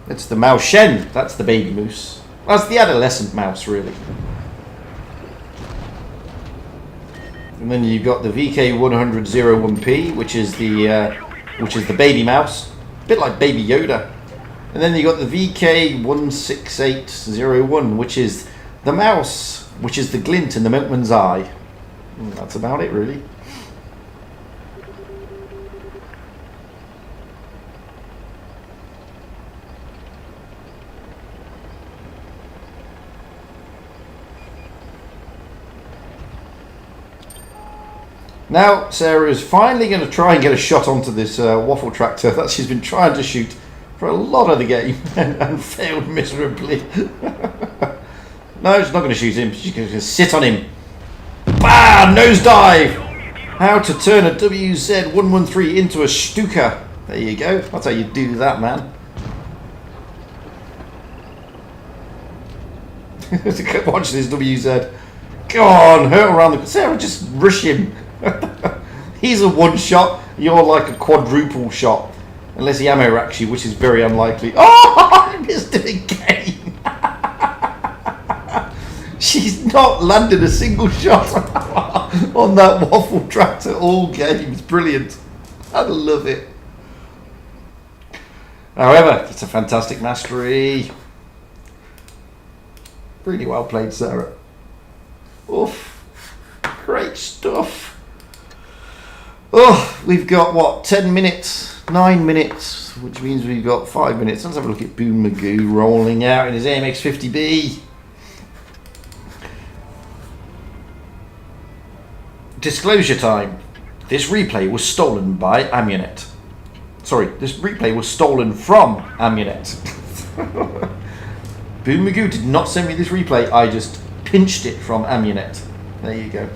It's the mouse shen. That's the baby moose. That's the adolescent mouse, really. And then you've got the VK10001P, which is the baby mouse, a bit like Baby Yoda. And then you got the VK16801, which is the mouse, which is the glint in the milkman's eye. And that's about it, really. Now Sarah is finally going to try and get a shot onto this waffle tractor that she's been trying to shoot for a lot of the game and failed miserably. No, she's not going to shoot him. She's going to sit on him. Bam! Nosedive! How to turn a WZ113 into a Stuka. There you go. That's how you do that, man. Watch this WZ. Go on, hurt around the... Sarah, just rush him. He's a one shot, you're like a quadruple shot. Unless he ammo racks you, which is very unlikely. Oh, I missed it again. She's not landed a single shot on that waffle tractor all game. It's brilliant. I love it. However, it's a fantastic mastery. Really well played, Sarah. Oof. Great stuff. Oh, we've got what, 10 minutes, 9 minutes, which means we've got 5 minutes. Let's have a look at Boone Magoo rolling out in his AMX50B. Disclosure time. This replay was stolen by Amunet. Sorry, this replay was stolen from Amunet. Boone Magoo did not send me this replay, I just pinched it from Amunet. There you go.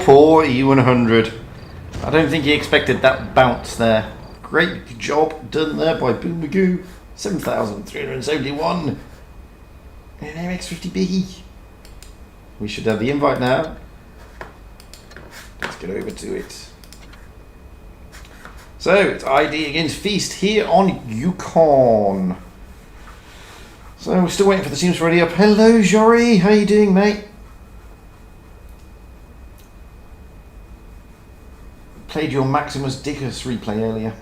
Poor E100. I don't think he expected that bounce there. Great job done there by Boone Magoo. 7,371 in MX50B. We should have the invite now. Let's get over to it. So it's ID against Feast here on Yukon. So we're still waiting for the teams to ready up. Hello Jory, how you doing, mate? Played your Maximus Dickus replay earlier.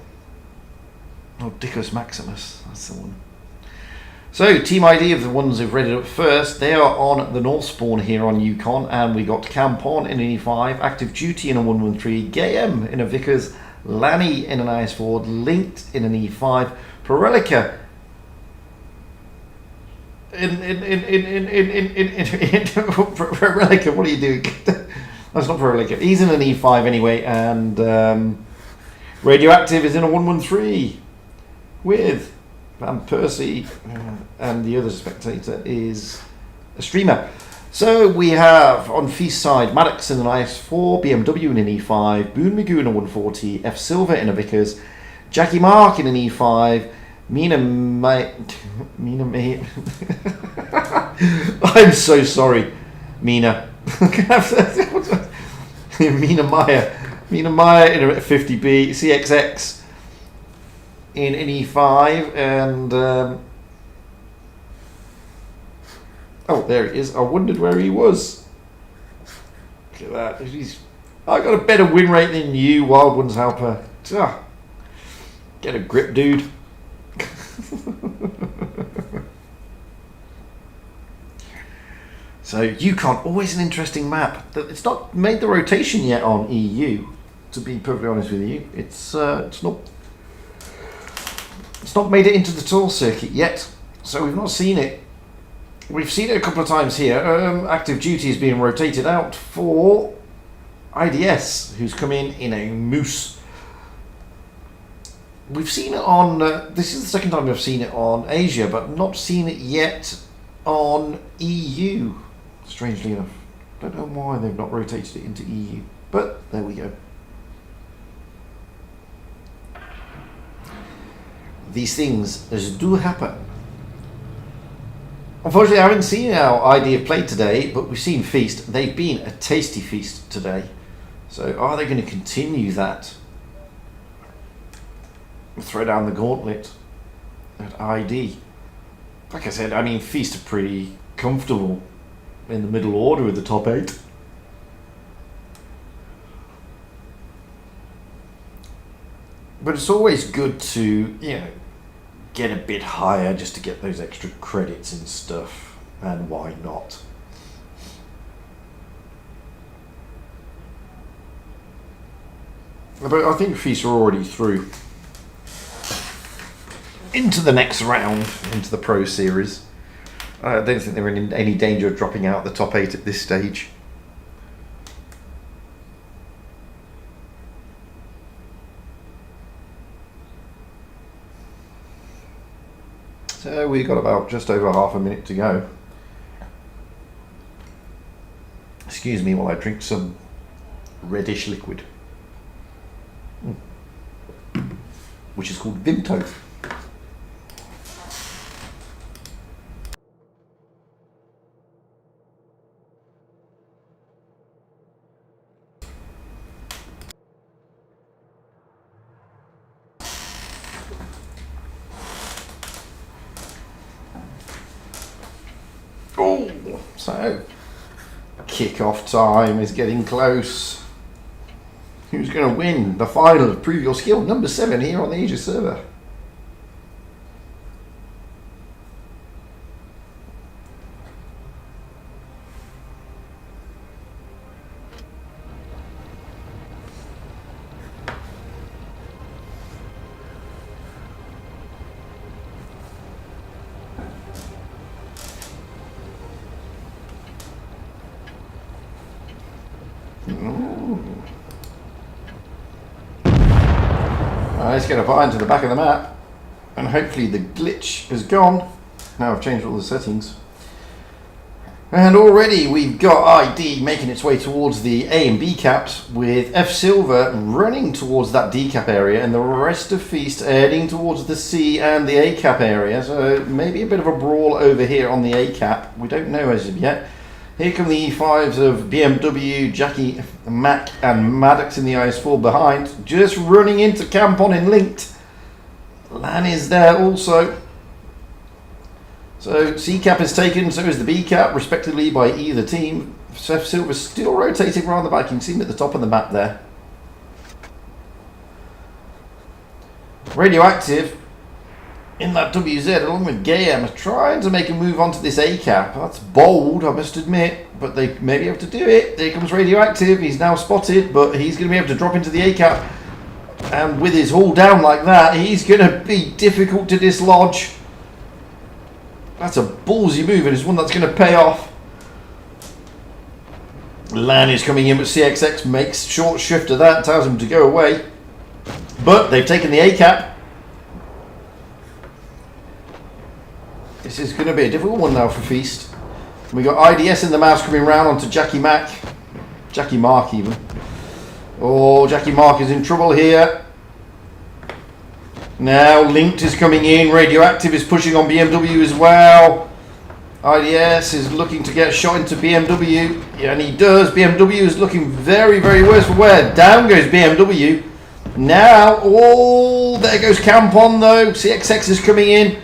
Oh, Dickus Maximus, that's the one. So, team ID of the ones who've read it up first, they are on the North Spawn here on Yukon, and we got Camp On in an E5, Active Duty in a 113, Gayem in a Vickers, Lanny in an IS4, Linked in an E5, Parelica Parelica, what are you doing? That's not Parelica. He's in an E5 anyway, and Radioactive is in a 113 with Van Persie, and the other spectator is a streamer. So we have on Feast side Maddox in an IS4, BMW in an E5, Boone Magoo in a 140, F Silver in a Vickers, Jackie Mark in an E5, Mina May. I'm so sorry, Mina. Mina Meyer in a 50B, CXX in an E5, and oh, there he is. I wondered where he was. Look at that. I got a better win rate than you, Wild Ones helper. Get a grip, dude. So Yukon, always an interesting map. It's not made the rotation yet on EU. To be perfectly honest with you, it's not made it into the tour circuit yet. So we've not seen it. We've seen it a couple of times here. Active Duty is being rotated out for IDS, who's come in a Moose. We've seen it on, this is the second time we've seen it on Asia, but not seen it yet on EU, strangely enough. Don't know why they've not rotated it into EU, but there we go. These things do happen. Unfortunately, I haven't seen our ID of play today, but we've seen Feast. They've been a tasty feast today. So are they going to continue that? Throw down the gauntlet at ID. Like I said, I mean, Feast are pretty comfortable in the middle order with the top 8. But it's always good to, get a bit higher just to get those extra credits and stuff. And why not? But I think Feast are already through into the next round, into the Pro Series. I don't think they're in any danger of dropping out the top 8 at this stage. So we've got about just over half a minute to go. Excuse me while I drink some reddish liquid, which is called Vimto. So, kick-off time is getting close. Who's going to win the final of Prove Your Skill number 7 here on the Asia server? Let's get a fire into the back of the map, and hopefully the glitch is gone. Now I've changed all the settings, and already we've got ID making its way towards the A and B caps, with F Silver running towards that D cap area and the rest of Feast heading towards the C and the A cap area. So maybe a bit of a brawl over here on the A cap. We don't know as of yet. Here come the E5s of BMW, Jackie, Mac and Maddox in the IS4 behind. Just running into camp on in Linked. Lan is there also. So C cap is taken, so is the B cap, respectively by either team. F Silver still rotating around the back. You can see him at the top of the map there. Radioactive in that WZ along with Gayam trying to make a move onto this A cap. That's bold, I must admit, but they may be able to do it. There comes Radioactive. He's now spotted, but he's going to be able to drop into the A cap And with his hull down like that, he's going to be difficult to dislodge. That's a ballsy move, and it's one that's going to pay off. Lan is coming in, but CXX makes short shift of that, tells him to go away. But they've taken the A-cap. This is going to be a difficult one now for Feast. We got IDS in the mouse coming round onto Jackie Mark even. Oh, Jackie Mark is in trouble here. Now Linked is coming in. Radioactive is pushing on BMW as well. IDS is looking to get a shot into BMW. Yeah, and he does. BMW is looking very, very worse for wear. Down goes BMW. Now, oh, there goes Campon though. CXX is coming in.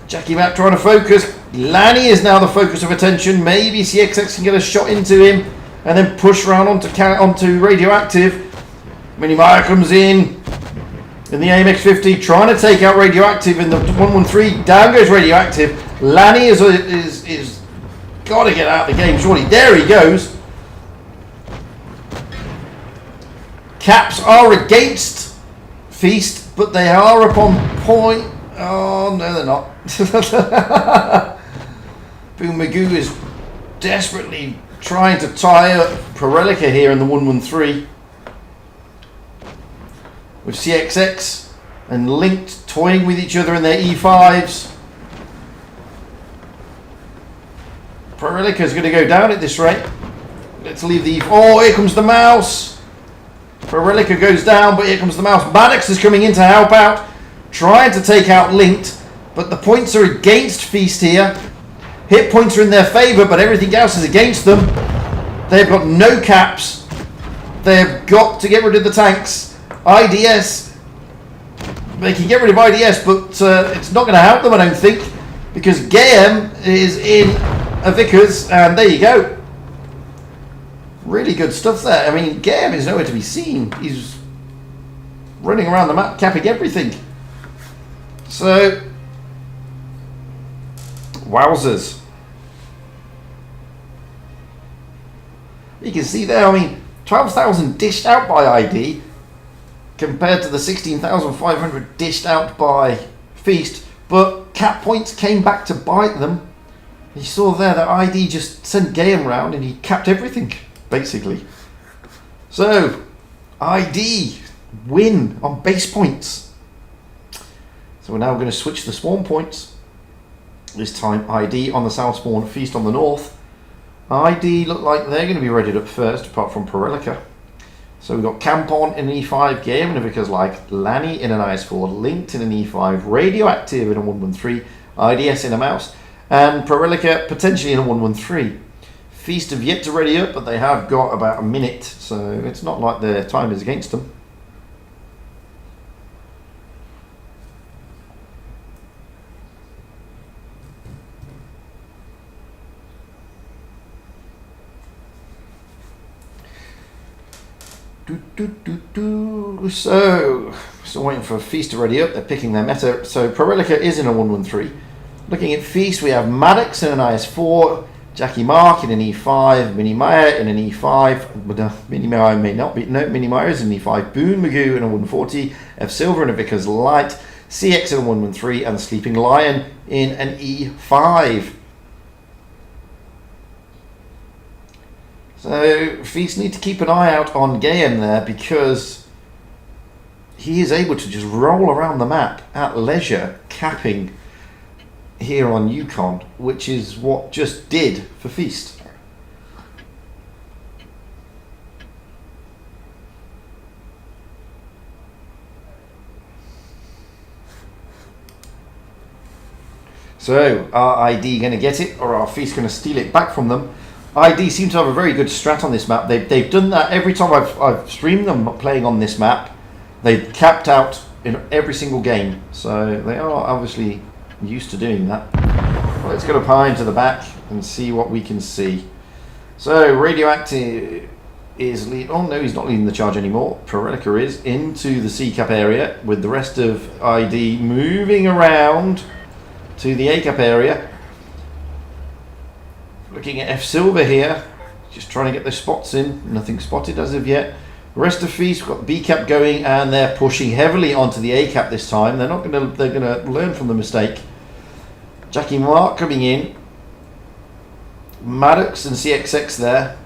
Jackie Mac trying to focus. Lanny is now the focus of attention. Maybe CXX can get a shot into him and then push around onto Radioactive. Minimire comes in the AMX-50, trying to take out Radioactive in the 113. Down goes Radioactive. Lanny is got to get out of the game, surely. There he goes. Caps are against Feast, but they are upon point. Oh, no, they're not. Boone Magoo is desperately trying to tie up Prelica here in the 113. With CXX and Linked toying with each other in their E5s. Prelica is going to go down at this rate. Let's leave the... Oh, here comes the mouse. Prelica goes down, but here comes the mouse. Maddox is coming in to help out, trying to take out Linked, but the points are against Feast here. Hit points are in their favour, but everything else is against them. They've got no caps. They've got to get rid of the tanks. IDS, they can get rid of IDS, but it's not going to help them, I don't think, because Gayem is in a Vickers, and there you go. Really good stuff there. I mean, Gayem is nowhere to be seen. He's running around the map, capping everything. So, wowzers. You can see there, I mean, 12,000 dished out by ID, compared to the 16,500 dished out by Feast, but cap points came back to bite them. You saw there that ID just sent Gayem round and he capped everything, basically. So, ID win on base points. So we're now going to switch the spawn points. This time ID on the south spawn, Feast on the north. ID look like they're going to be readied up first, apart from Prelica. So we've got Campon in an E5, Game and because like Lanny in an IS4, Linked in an E5, Radioactive in a 113, IDS in a mouse, and Prelica potentially in a 113. Feast have yet to ready up, but they have got about a minute, so it's not like their time is against them. So, still waiting for Feast to ready up. They're picking their meta. So, Prelica is in a 113. Looking at Feast, we have Maddox in an IS4, Jackie Mark in an E5, Minimire in an E5. Minimire may not be. No, Minimire is in an E5. Boone Magoo in a 140, F Silver in a Vickers Light, CX in a 113, and Sleeping Lion in an E5. So Feast need to keep an eye out on Gayem there because he is able to just roll around the map at leisure, capping here on Yukon, which is what just did for Feast. So are ID going to get it, or are Feast going to steal it back from them? ID seem to have a very good strat on this map. They've done that every time I've streamed them playing on this map. They've capped out in every single game. So they are obviously used to doing that. Well, let's go to Pine to the back and see what we can see. So Radioactive is lead. Oh no, he's not leading the charge anymore. Prelica is into the C-cap area with the rest of ID moving around to the A-cap area. Looking at F Silver here, just trying to get those spots in. Nothing spotted as of yet. The rest of Feast, we've got the B cap going, and they're pushing heavily onto the A cap this time. They're not going to. They're going to learn from the mistake. Jackie Mark coming in. Maddox and CXX there.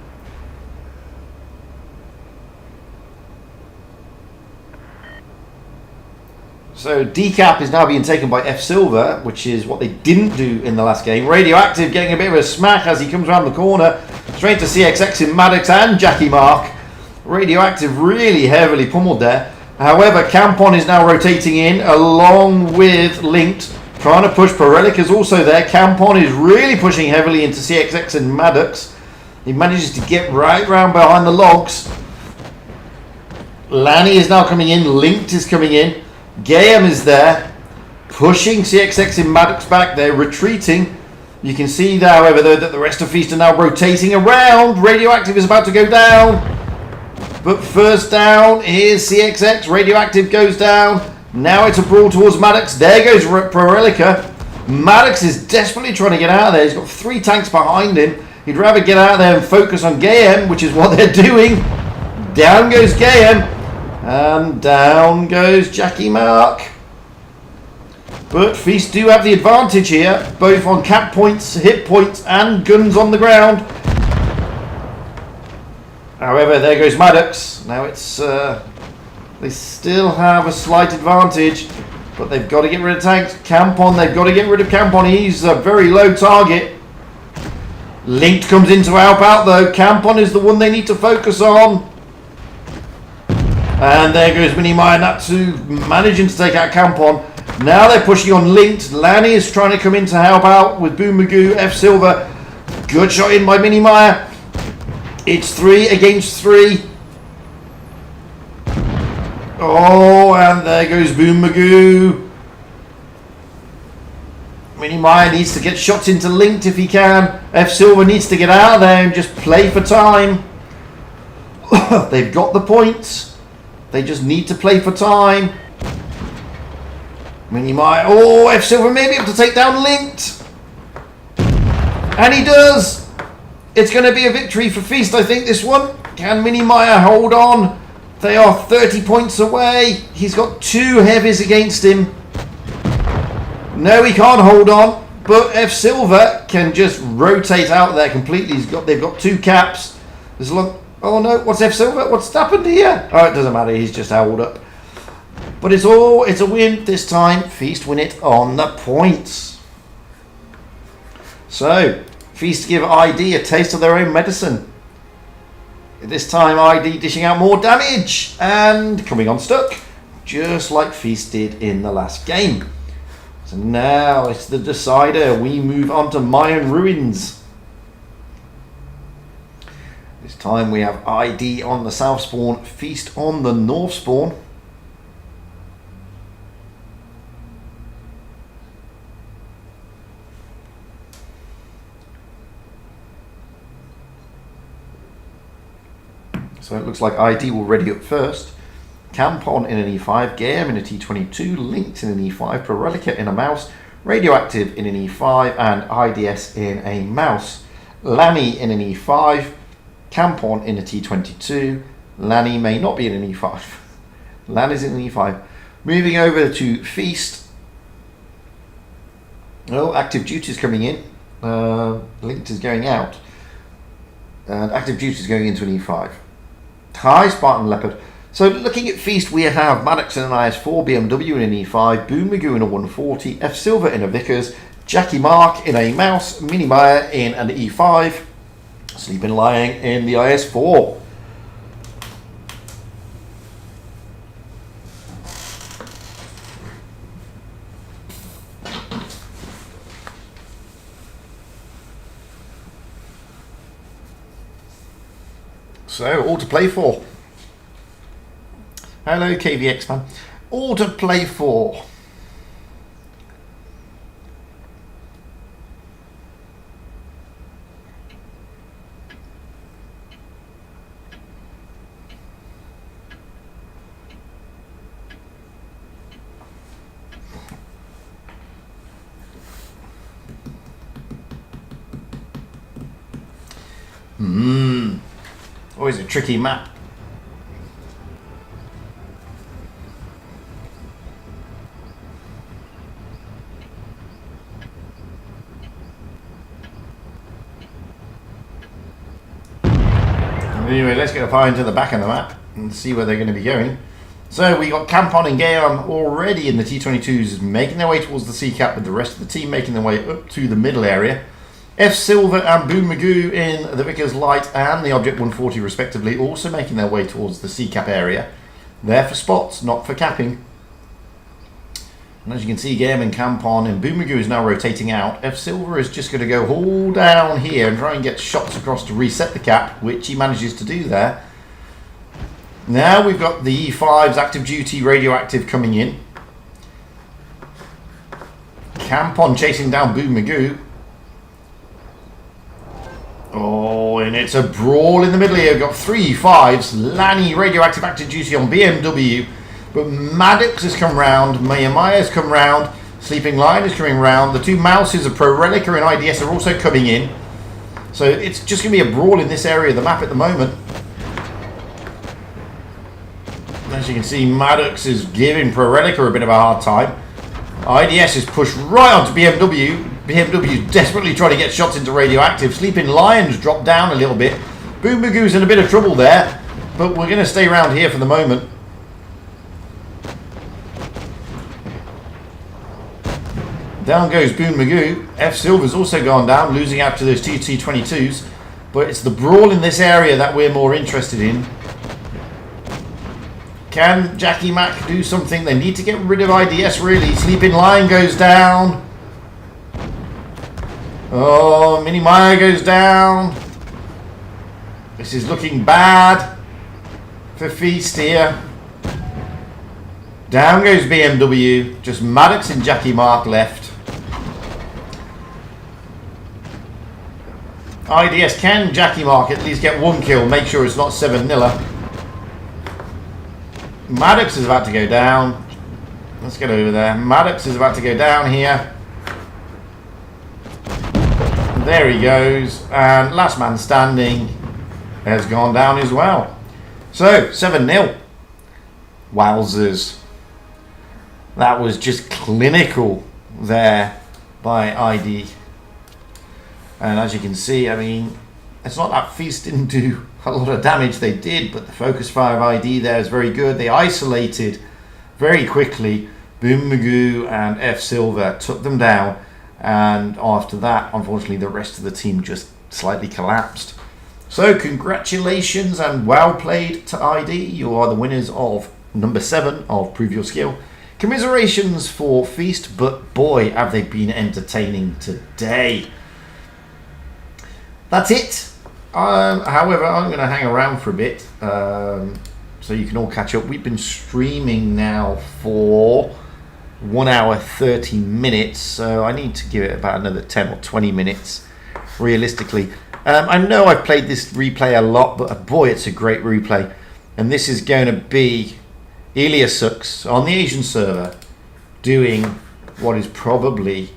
So D-Cap is now being taken by F Silver, which is what they didn't do in the last game. Radioactive getting a bit of a smack as he comes around the corner. Straight to CXX in Maddox and Jackie Mark. Radioactive really heavily pummeled there. However, Campon is now rotating in along with Linked, trying to push. Perelic is also there. Campon is really pushing heavily into CXX and Maddox. He manages to get right round behind the logs. Lanny is now coming in. Linked is coming in. Gayam is there, pushing CXX and Maddox back. They're retreating. You can see, however, though, that the rest of Feast are now rotating around. Radioactive is about to go down. But first down is CXX. Radioactive goes down. Now it's a brawl towards Maddox. There goes Prorelica. Maddox is desperately trying to get out of there. He's got 3 tanks behind him. He'd rather get out of there and focus on Gayam, which is what they're doing. Down goes Gayam. And down goes Jackie Mark. But Feast do have the advantage here, both on cap points, hit points, and guns on the ground. However, there goes Maddox. Now it's they still have a slight advantage, but they've got to get rid of tanks. Campon, they've got to get rid of Campon. He's a very low target. Linked comes in to help out though. Campon is the one they need to focus on. And there goes Minimai Natsu managing to take out Campon. Now they're pushing on Linked. Lanny is trying to come in to help out with Boone Magoo. F Silver. Good shot in by Minimai. It's 3 against 3. Oh, and there goes Boone Magoo. Minimai needs to get shots into Linked if he can. F Silver needs to get out of there and just play for time. They've got the points. They just need to play for time. Minimai. Oh, F Silver may be able to take down Linked. And he does. It's going to be a victory for Feast, I think, this one. Can Minimai hold on? They are 30 points away. He's got 2 heavies against him. No, he can't hold on. But F Silver can just rotate out there completely. They've got 2 caps. There's a lot. Oh no, what's F Silver? What's happened here? Oh, it doesn't matter, he's just held up. But it's a win this time. Feast win it on the points. So, Feast give ID a taste of their own medicine. This time ID dishing out more damage and coming unstuck, just like Feast did in the last game. So now it's the decider. We move on to Mayan Ruins. This time we have ID on the south spawn, Feast on the north spawn. So it looks like ID will ready up first. Campon in an E5, Game in a T22, Linked in an E5, Prorelica in a mouse, Radioactive in an E5, and IDS in a mouse. Lanny in an E5, Campon in a T22. Lanny may not be in an E5. Lanny's in an E5. Moving over to Feast. Oh, Active Duty is coming in. Linked is going out. And Active Duty is going into an E5. Hi, Spartan Leopard. So looking at Feast, we have Maddox in an IS4, BMW in an E5, Boone Magoo in a 140, F Silver in a Vickers, Jackie Mark in a mouse, Minimai in an E5, Sleeping Lying in the IS4. So, all to play for. Hello, KVX man. All to play for. Always a tricky map. Anyway, let's get far into the back of the map and see where they're going to be going. So we got Campon and Gaon already in the T-22s making their way towards the sea cap, with the rest of the team making their way up to the middle area. F Silver and Boone Magoo in the Vickers Light and the Object 140 respectively also making their way towards the sea cap area. They're for spots, not for capping. And as you can see, Gaon and Campon and Boone Magoo is now rotating out. F Silver is just going to go all down here and try and get shots across to reset the cap, which he manages to do there. Now we've got the E5's active duty radioactive coming in. Campon chasing down Boone Magoo. Oh, and it's a brawl in the middle here. We've got 3 E5s. Lanny radioactive active duty on BMW. But Maddox has come round. Maya has come round. Sleeping Lion is coming round. The 2 Mouses of Pro Relica and IDS are also coming in. So it's just going to be a brawl in this area of the map at the moment. As you can see, Maddox is giving Pro Relica a bit of a hard time. IDS is pushed right onto BMW. BMW is desperately trying to get shots into radioactive. Sleeping Lions dropped down a little bit. Boone Magoo's in a bit of trouble there, but we're going to stay around here for the moment. Down goes Boone Magoo. F Silver's also gone down, losing out to those two T-22s. But it's the brawl in this area that we're more interested in. Can Jackie Mac do something? They need to get rid of IDS, really. Sleeping Lion goes down. Oh, Mini Maya goes down. This is looking bad for Feast here. Down goes BMW. Just Maddox and Jackie Mark left. IDS, can Jackie Mark at least get 1 kill? Make sure it's not 7-0. Maddox is about to go down. Let's get over there. Maddox is about to go down here. There he goes. And last man standing has gone down as well. So, 7-0. Wowzers. That was just clinical there by ID. And as you can see, I mean, it's not that Feast didn't do a lot of damage. They did, but the focus fire of ID there is very good. They isolated very quickly. Boone Magoo and F Silver took them down, and after that, unfortunately, the rest of the team just slightly collapsed. So congratulations and well played to ID. You are the winners of number 7 of Prove Your Skill. Commiserations for Feast, but boy, have they been entertaining today. That's it. However, I'm going to hang around for a bit so you can all catch up. We've been streaming now for 1 hour 30 minutes, so I need to give it about another 10 or 20 minutes realistically. I know I've played this replay a lot, but boy, it's a great replay. And this is going to be Eliasux on the Asian server doing what is probably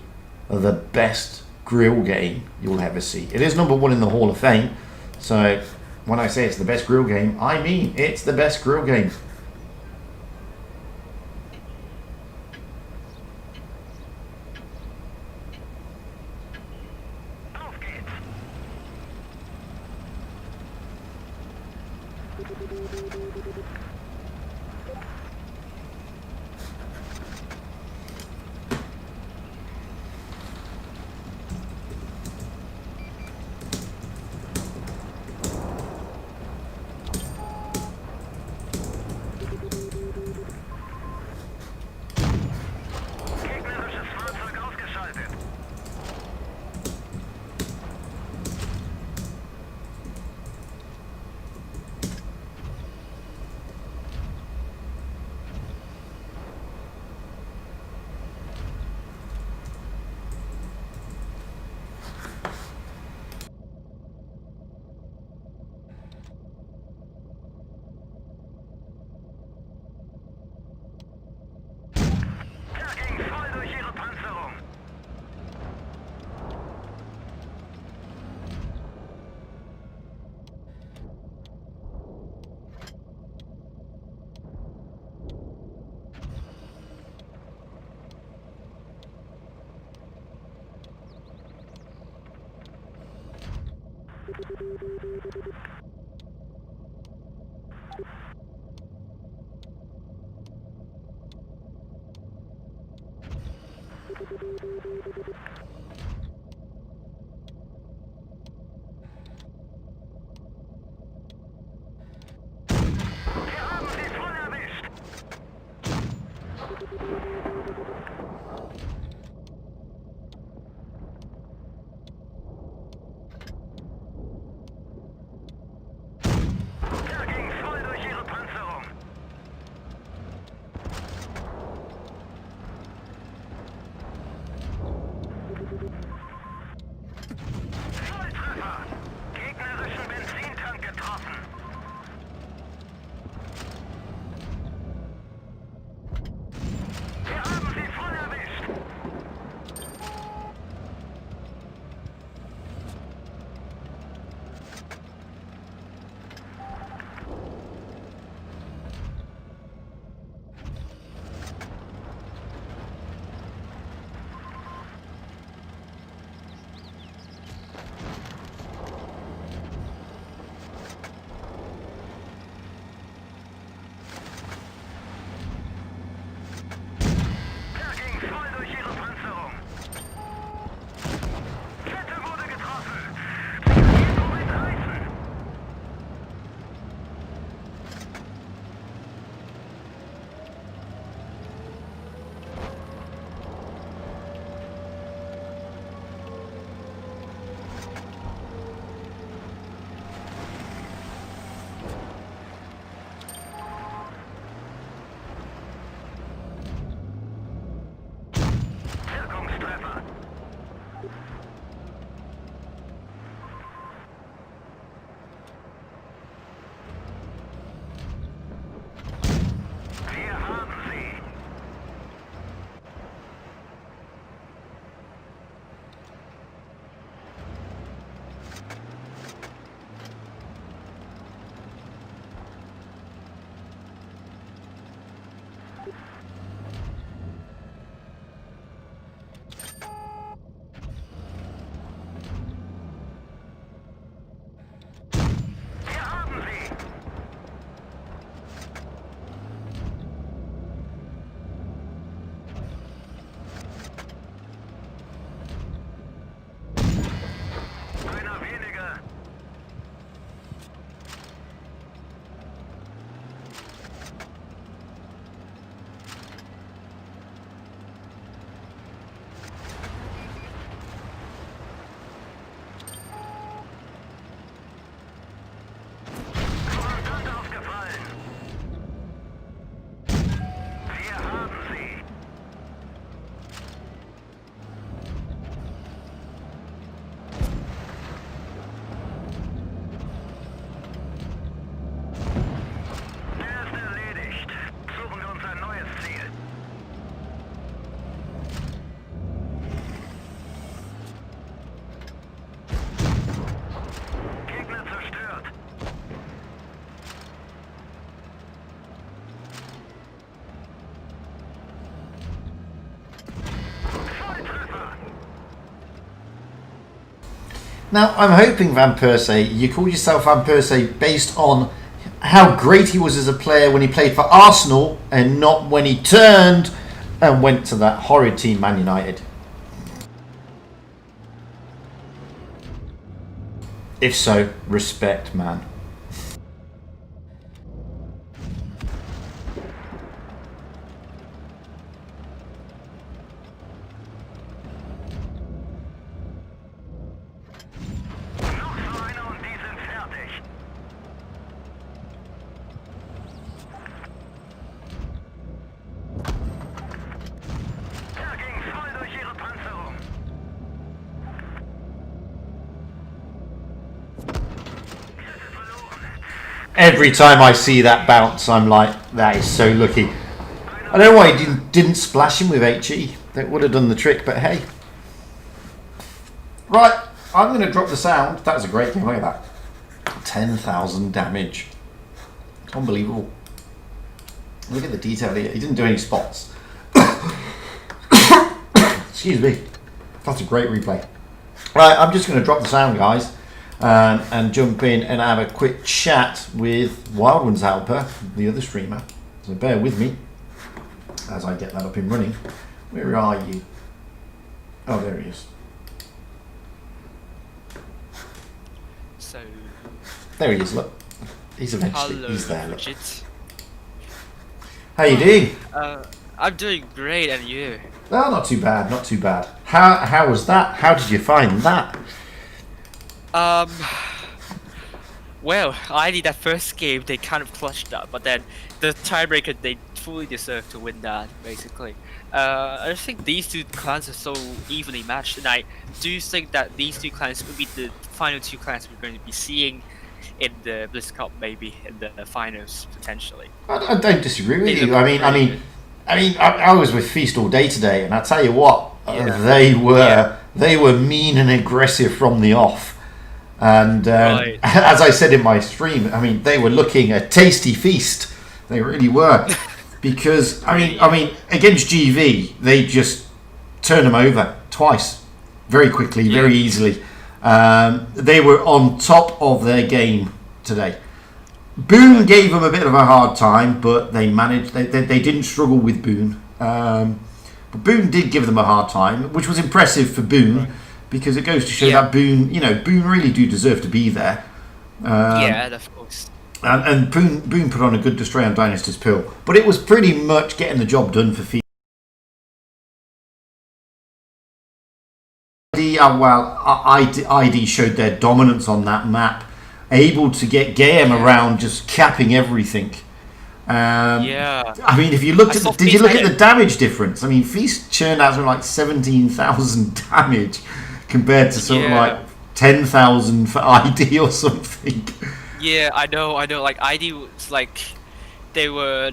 the best grill game you'll ever see. It is number 1 in the Hall of Fame. So when I say it's the best grill game, I mean it's the best grill game. Now, I'm hoping Van Persie, you call yourself Van Persie based on how great he was as a player when he played for Arsenal and not when he turned and went to that horrid team, Man United. If so, respect, man. Every time I see that bounce, I'm like, that is so lucky. I don't know why he didn't splash him with HE. That would have done the trick, but hey. Right, I'm going to drop the sound. That was a great game. Look at that. 10,000 damage. Unbelievable. Look at the detail here. He didn't do any spots. Excuse me. That's a great replay. Right, I'm just going to drop the sound, guys. And jump in and have a quick chat with Wild Ones Helper, the other streamer. So bear with me as I get that up and running. Where are you? Oh, there he is. So there he is. Look, he's eventually hello, he's there. Look. Bridget. How you doing? I'm doing great, and you? Oh, not too bad. Not too bad. How was that? How did you find that? Well, I did that first game, they kind of clutched up, but then the tiebreaker, they fully deserve to win that, basically. I just think these two clans are so evenly matched, and I do think that these two clans will be the final two clans we're going to be seeing in the Blitz Cup, maybe in the finals potentially. I don't disagree with you. I was with Feast all day today, and I tell you what, they were mean and aggressive from the off. And Right. as I said in my stream, I mean, they were looking a tasty feast. They really were, because I mean, against GV, they just turned them over twice, very quickly, very easily. They were on top of their game today. Boone gave them a bit of a hard time, but they managed. They didn't struggle with Boone. But Boone did give them a hard time, which was impressive for Boone. Right. Because it goes to show that Boone, Boone really do deserve to be there. Of course. And Boone put on a good display on Dynasty's Pill. But it was pretty much getting the job done for Feast. ID showed their dominance on that map. Able to get game around, just capping everything. I mean, if you looked at did you look at the damage difference? I mean, Feast churned out something like 17,000 damage compared to sort of like 10,000 for ID or something. Yeah, I know. Like ID was like, they were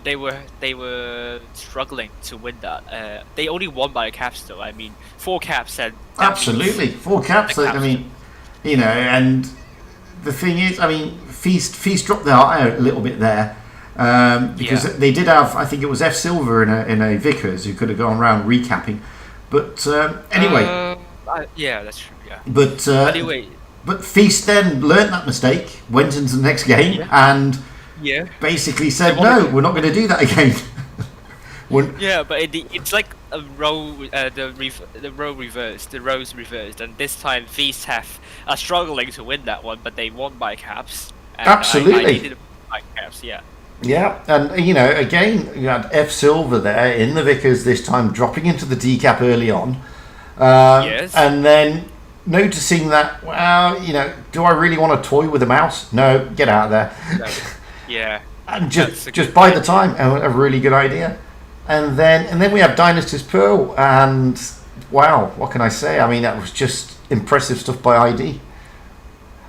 struggling to win that. They only won by a caps though. I mean, 4 caps and absolutely 4 caps. I mean, and the thing is, I mean, Feast dropped their heart out a little bit there. Because they did have, I think it was F Silver in a Vickers who could have gone around recapping, but anyway. That's true. Yeah. But anyway. But Feast then learnt that mistake, went into the next game, and basically said, "No, we're not going to do that again." But it's like a role, the roles reversed, and this time Feast are struggling to win that one, but they won by caps. And absolutely. I did by caps, Yeah, and again, you had F Silver there in the Vickers this time, dropping into the decap early on. And then noticing that, do I really want to toy with a mouse? No, get out of there. And just buy the time, a really good idea. And then we have Dynasty's Pearl, and wow, what can I say? I mean, that was just impressive stuff by ID.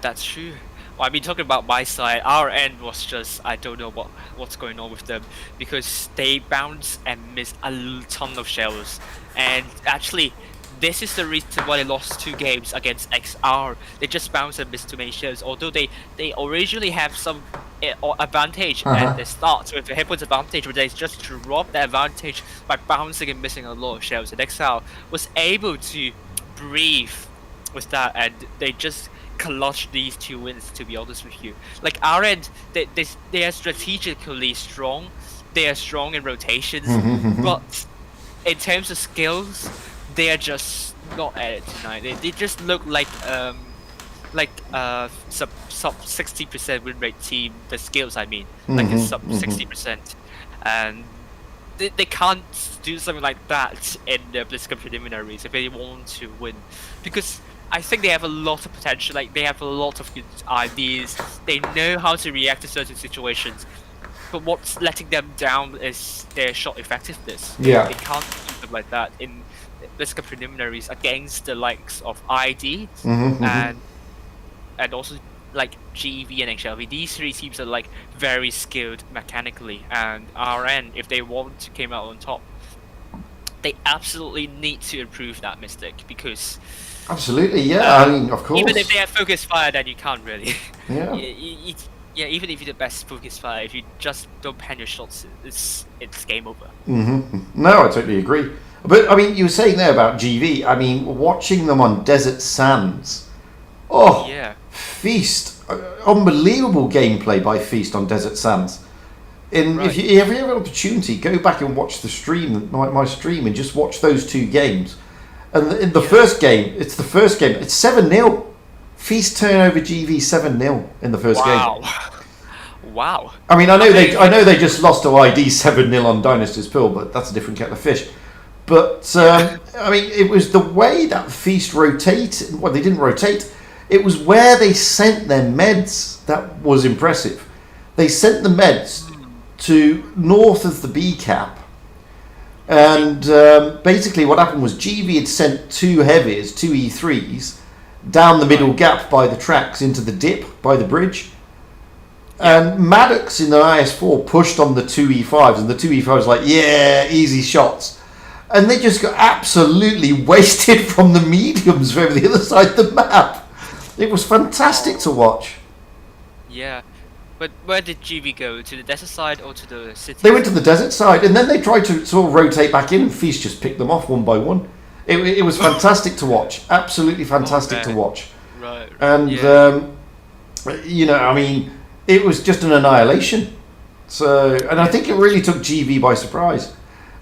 That's true. Well, I mean, talking about my side, our end was just, I don't know what's going on with them, because they bounce and miss a ton of shells. And actually, this is the reason why they lost 2 games against XR. They just bounced and missed too many shells, although they originally have some advantage at the start with the hit advantage, but they just dropped the advantage by bouncing and missing a lot of shells. And XR was able to breathe with that, and they just clutch these 2 wins. To be honest with you, like our end, they are strategically strong. They are strong in rotations, but in terms of skills, they are just not at it tonight. They just look like sub 60% win rate team. The skills, I mean, like a sub 60%, and they can't do something like that in the BlizzCon preliminaries if they want to win, because I think they have a lot of potential. Like they have a lot of good ideas. They know how to react to certain situations. But what's letting them down is their shot effectiveness. Yeah. They can't do something like that in BlizzCon preliminaries against the likes of ID and also like GV and HLV. These 3 teams are like very skilled mechanically, and RN, if they want to come out on top, they absolutely need to improve that Mystic, because Absolutely, yeah. I mean, of course. even if they have focus fire, then you can't really. Yeah. Yeah, even if you're the best focus fire, if you just don't pen your shots, it's game over. No, I totally agree. But I mean, you were saying there about GV. I mean, watching them on Desert Sands. Oh, Yeah. Feast, unbelievable gameplay by Feast on Desert Sands. If you ever have an opportunity, go back and watch the stream, my stream, and just watch those 2 games. And in the first game, it's 7-0. Feast turn over GV 7-0 in the first game. Wow. I mean, I know they just lost to ID 7-0 on Dynasty's Pearl, but that's a different kettle of fish. But I mean, it was the way that Feast rotated. Well, they didn't rotate. It was where they sent their meds that was impressive. They sent the meds to north of the B cap, and basically what happened was GV had sent 2 heavies, 2 E3s, down the middle gap by the tracks into the dip by the bridge. And Maddox in the IS4 pushed on the 2 E5s, and the 2 E5s like, yeah, easy shots. And they just got absolutely wasted from the mediums over the other side of the map. It was fantastic to watch. Yeah. But where did GV go? To the desert side or to the city? They went to the desert side, and then they tried to sort of rotate back in, and Feast just picked them off one by one. It was fantastic to watch. Absolutely fantastic to watch. Right. And, you know, I mean, it was just an annihilation. So, and I think it really took GV by surprise.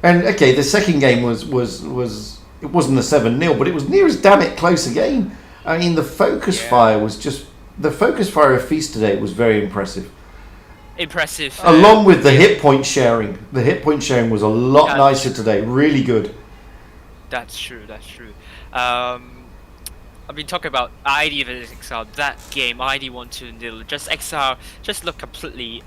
And, okay, the second game was it wasn't a 7-0, but it was near as damn it close again. I mean, the focus fire was just... The focus fire of Feast today was very impressive. Along with the hit point sharing. The hit point sharing was a lot nicer today. Really good. That's true. I've been talking about ID versus XR. That game, ID 1-2-0. Just XR just looked completely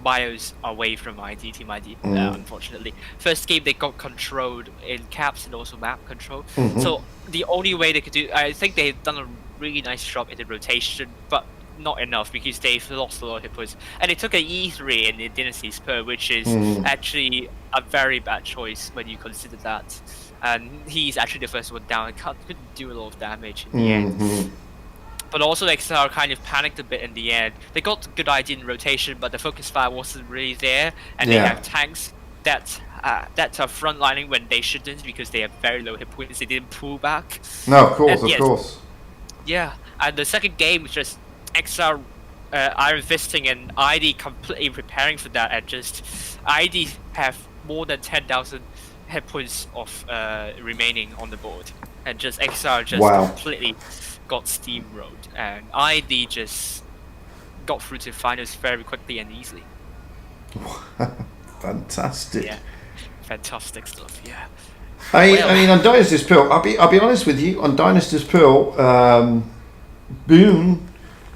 miles away from ID, Team ID, unfortunately. First game, they got controlled in caps and also map control. So the only way they could do... I think they've done a really nice job in the rotation, but not enough, because they've lost a lot of hit points. And they took an E3 in the Dynasty Spur, which is actually a very bad choice when you consider that. And he's actually the first one down and couldn't do a lot of damage in the end. But also XR kind of panicked a bit in the end. They got a good idea in rotation, but the focus fire wasn't really there. And they have tanks that are frontlining when they shouldn't, because they have very low hit points. They didn't pull back. No, of course. Yeah, and the second game was just XR Iron Fisting and ID completely preparing for that, and just ID have more than 10,000 hit points of remaining on the board, and just XR just completely got steamrolled, and ID just got through to finals very quickly and easily. Fantastic. Yeah, fantastic stuff. Yeah. I mean, on Dynasty's Pearl, I'll be honest with you. On Dynasty's Pearl, Boone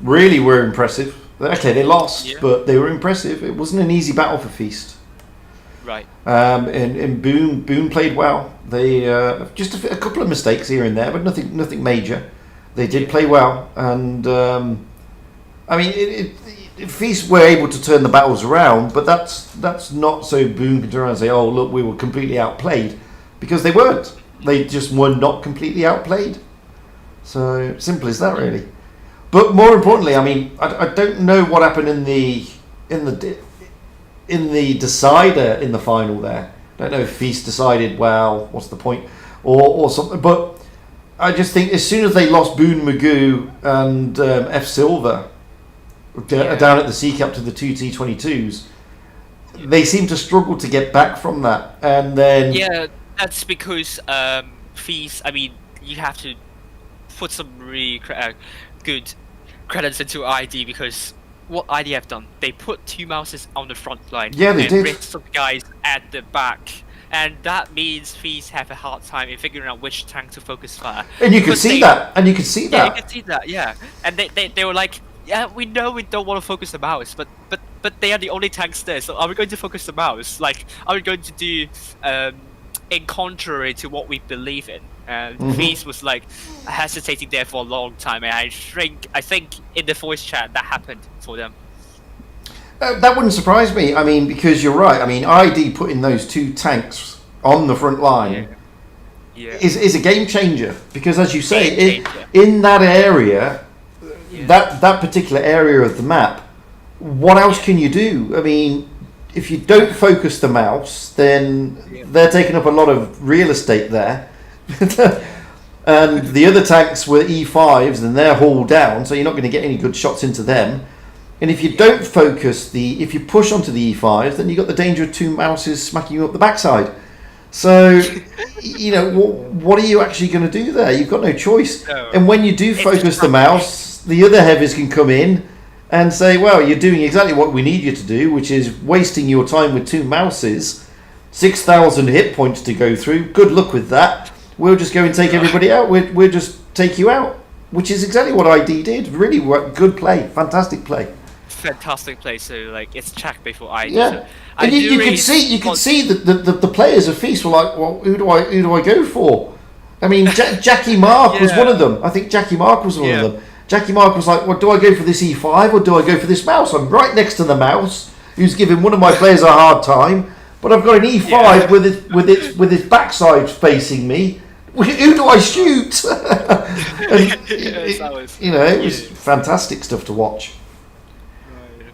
really were impressive. Okay, they lost, but they were impressive. It wasn't an easy battle for Feast. Right. And Boone played well. They just a couple of mistakes here and there, but nothing major. They did play well, and I mean, Feast were able to turn the battles around, but that's not so Boone can turn around and say, "Oh, look, we were completely outplayed," because they weren't. They just were not completely outplayed. So simple as that, really. But more importantly, I mean, I don't know what happened in the decider in the final there. I don't know if Feast decided, well, what's the point, or something. But I just think as soon as they lost Boone, Magoo, and F Silver down at the Sea Cup to the two T22s, they seem to struggle to get back from that. And then Yeah, that's because fees. I mean, you have to put some really good credits into ID, because what ID have done, they put 2 mouses on the front line. Yeah, they and did. Rest of the guys at the back. And that means fees have a hard time in figuring out which tank to focus fire. And you could Because see they- that. And you could see Yeah, you that. can see that. Yeah, and they were like, yeah, we know we don't want to focus the mouse, but they are the only tanks there. So are we going to focus the mouse? Like, are we going to do in contrary to what we believe in? And Feast was like hesitating there for a long time, and I think in the voice chat that happened for them. That wouldn't surprise me. I mean, because you're right. I mean, ID putting those 2 tanks on the front line Yeah. is a game changer. Because as you say, Game changer. in that area, Yeah. that particular area of the map, what else can you do? I mean, if you don't focus the mouse, then they're taking up a lot of real estate there. And the other tanks were E5s, and they're hauled down, so you're not going to get any good shots into them. And if you don't focus if you push onto the E5s, then you've got the danger of 2 mouses smacking you up the backside. So, you know, what are you actually going to do there? You've got no choice. No. And when you do focus the mouse, the other heavies can come in and say, well, you're doing exactly what we need you to do, which is wasting your time with 2 mouses, 6,000 hit points to go through. Good luck with that. We'll just go and take everybody out. We'll just take you out, which is exactly what ID did. Really good play. Fantastic play. Fantastic play. So like, it's check before ID. Yeah. So And you could see that the players of Feast were like, well, who do I go for? I mean, Jackie Mark was one of them. I think Jackie Mark was one of them. Jackie Mark was like, well, do I go for this E5 or do I go for this mouse? I'm right next to the mouse, who's giving one of my players a hard time, but I've got an E5 with its backside facing me. Who do I shoot? And, you know, it was fantastic stuff to watch.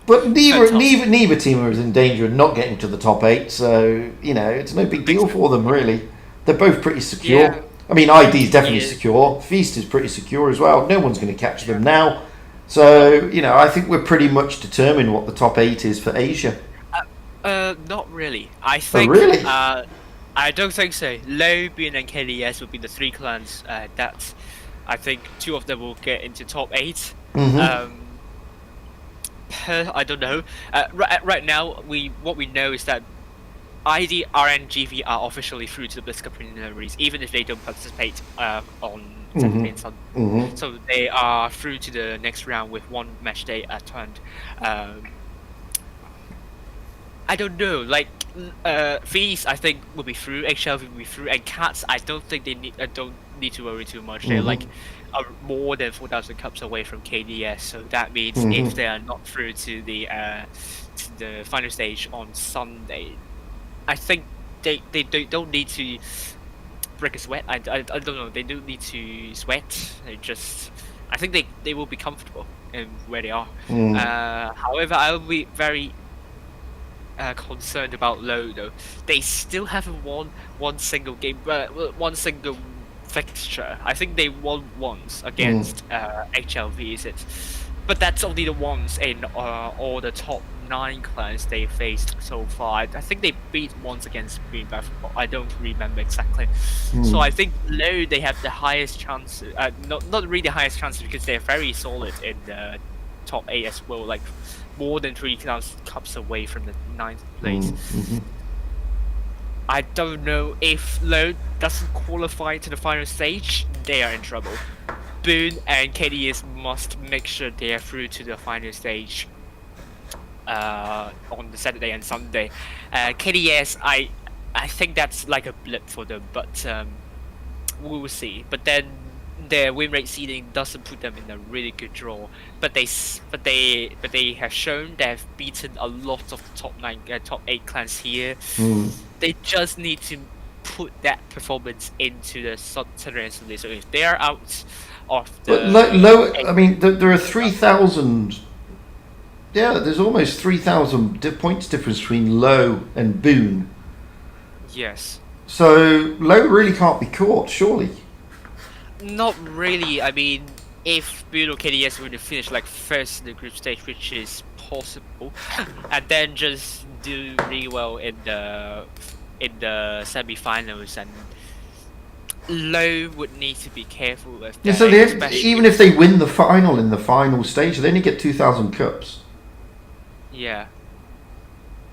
But neither team was in danger of not getting to the top 8, so you know it's no big deal for them really. They're both pretty secure. Yeah. I mean, ID is definitely secure. Feast is pretty secure as well. No one's going to catch them now. So you know, I think we're pretty much determined what the top 8 is for Asia. Not really. I think. really? I don't think so. Low, Boone, and KDS will be the 3 clans that I think 2 of them will get into top 8. I don't know. Right now, what we know is that ID, RN, GV are officially through to the BlizzCon preliminaries, even if they don't participate on Saturday and Sunday. So they are through to the next round with 1 match day turned. I don't know. Like Feast, I think will be through. HLV will be through, and Cats, I don't think they don't need to worry too much. They're like more than 4,000 cups away from KDS, so that means if they are not through to the final stage on Sunday, I think they don't need to break a sweat. I don't know. They don't need to sweat. I think they will be comfortable in where they are. However, I will be very concerned about Low though. They still haven't won one single game, one single fixture. I think they won once against HLV, is it? But that's only the ones in all the top 9 clans they faced so far. I think they beat once against Green, but I don't remember exactly. So I think Low, they have the highest chance. Not really the highest chances, because they're very solid in the top 8 as well. Like more than 3,000 cups away from the 9th place. I don't know if Low doesn't qualify to the final stage, they are in trouble. Boone and KDS must make sure they are through to the final stage on the Saturday and Sunday. KDS, I think that's like a blip for them, but we will see. But then their win rate seeding doesn't put them in a really good draw. But they have shown they've beaten a lot of the top 8 clans here. They just need to put that performance into the Saturday and Sunday. So if they are out of the low, I mean, there are 3,000. Yeah, there's almost 3,000 points difference between Low and Boone. Yes. So Low really can't be caught, surely. Not really. I mean, if Boone or KDS were to finish like first in the group stage, which is possible, and then just do really well in the semi-finals, and Low would need to be careful with Yeah, that, so even especially. if they win the final in the final stage, they only get 2,000 cups. Yeah.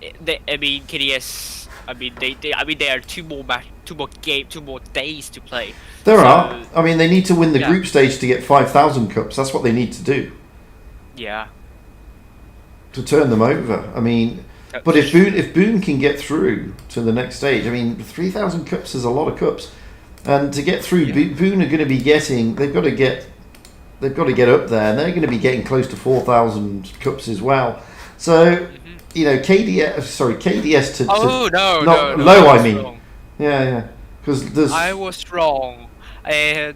I mean, KDS. I mean, they are two more days to play. There are. So I mean, they need to win the yeah, group stage to get 5,000 cups. That's what they need to do yeah. to turn them over. I mean, but That's true. If Boone can get through to the next stage, I mean, 3,000 cups is a lot of cups, and to get through, Yeah. Boone are going to be getting. They've got to get up there, and they're going to be getting close to 4,000 cups as well. So, Hmm. you know, KDS to Oh no, no, not no! I Low. I was mean, wrong. yeah, because there's I was wrong. And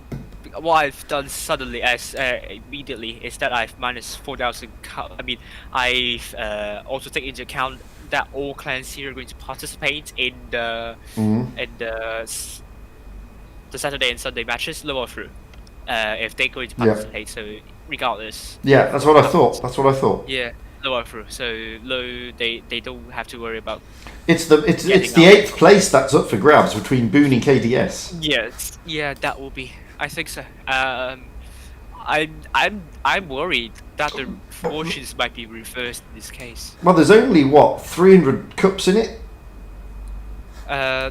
what I've done suddenly, as immediately, is that I've minus 4,000. I mean, I've also taken into account that all clans here are going to participate in in the s- the Saturday and Sunday matches, lower through. If they're going to yeah. participate, so regardless Yeah, of that's what what I happens, thought. That's what I thought. yeah, lower through. So low, they don't have to worry about It's getting the out eighth of. place that's up for grabs between Boone and KDS. Yes, yeah, that will be. I think so. I'm worried that the fortunes might be reversed in this case. Well, there's only what 300 cups in it.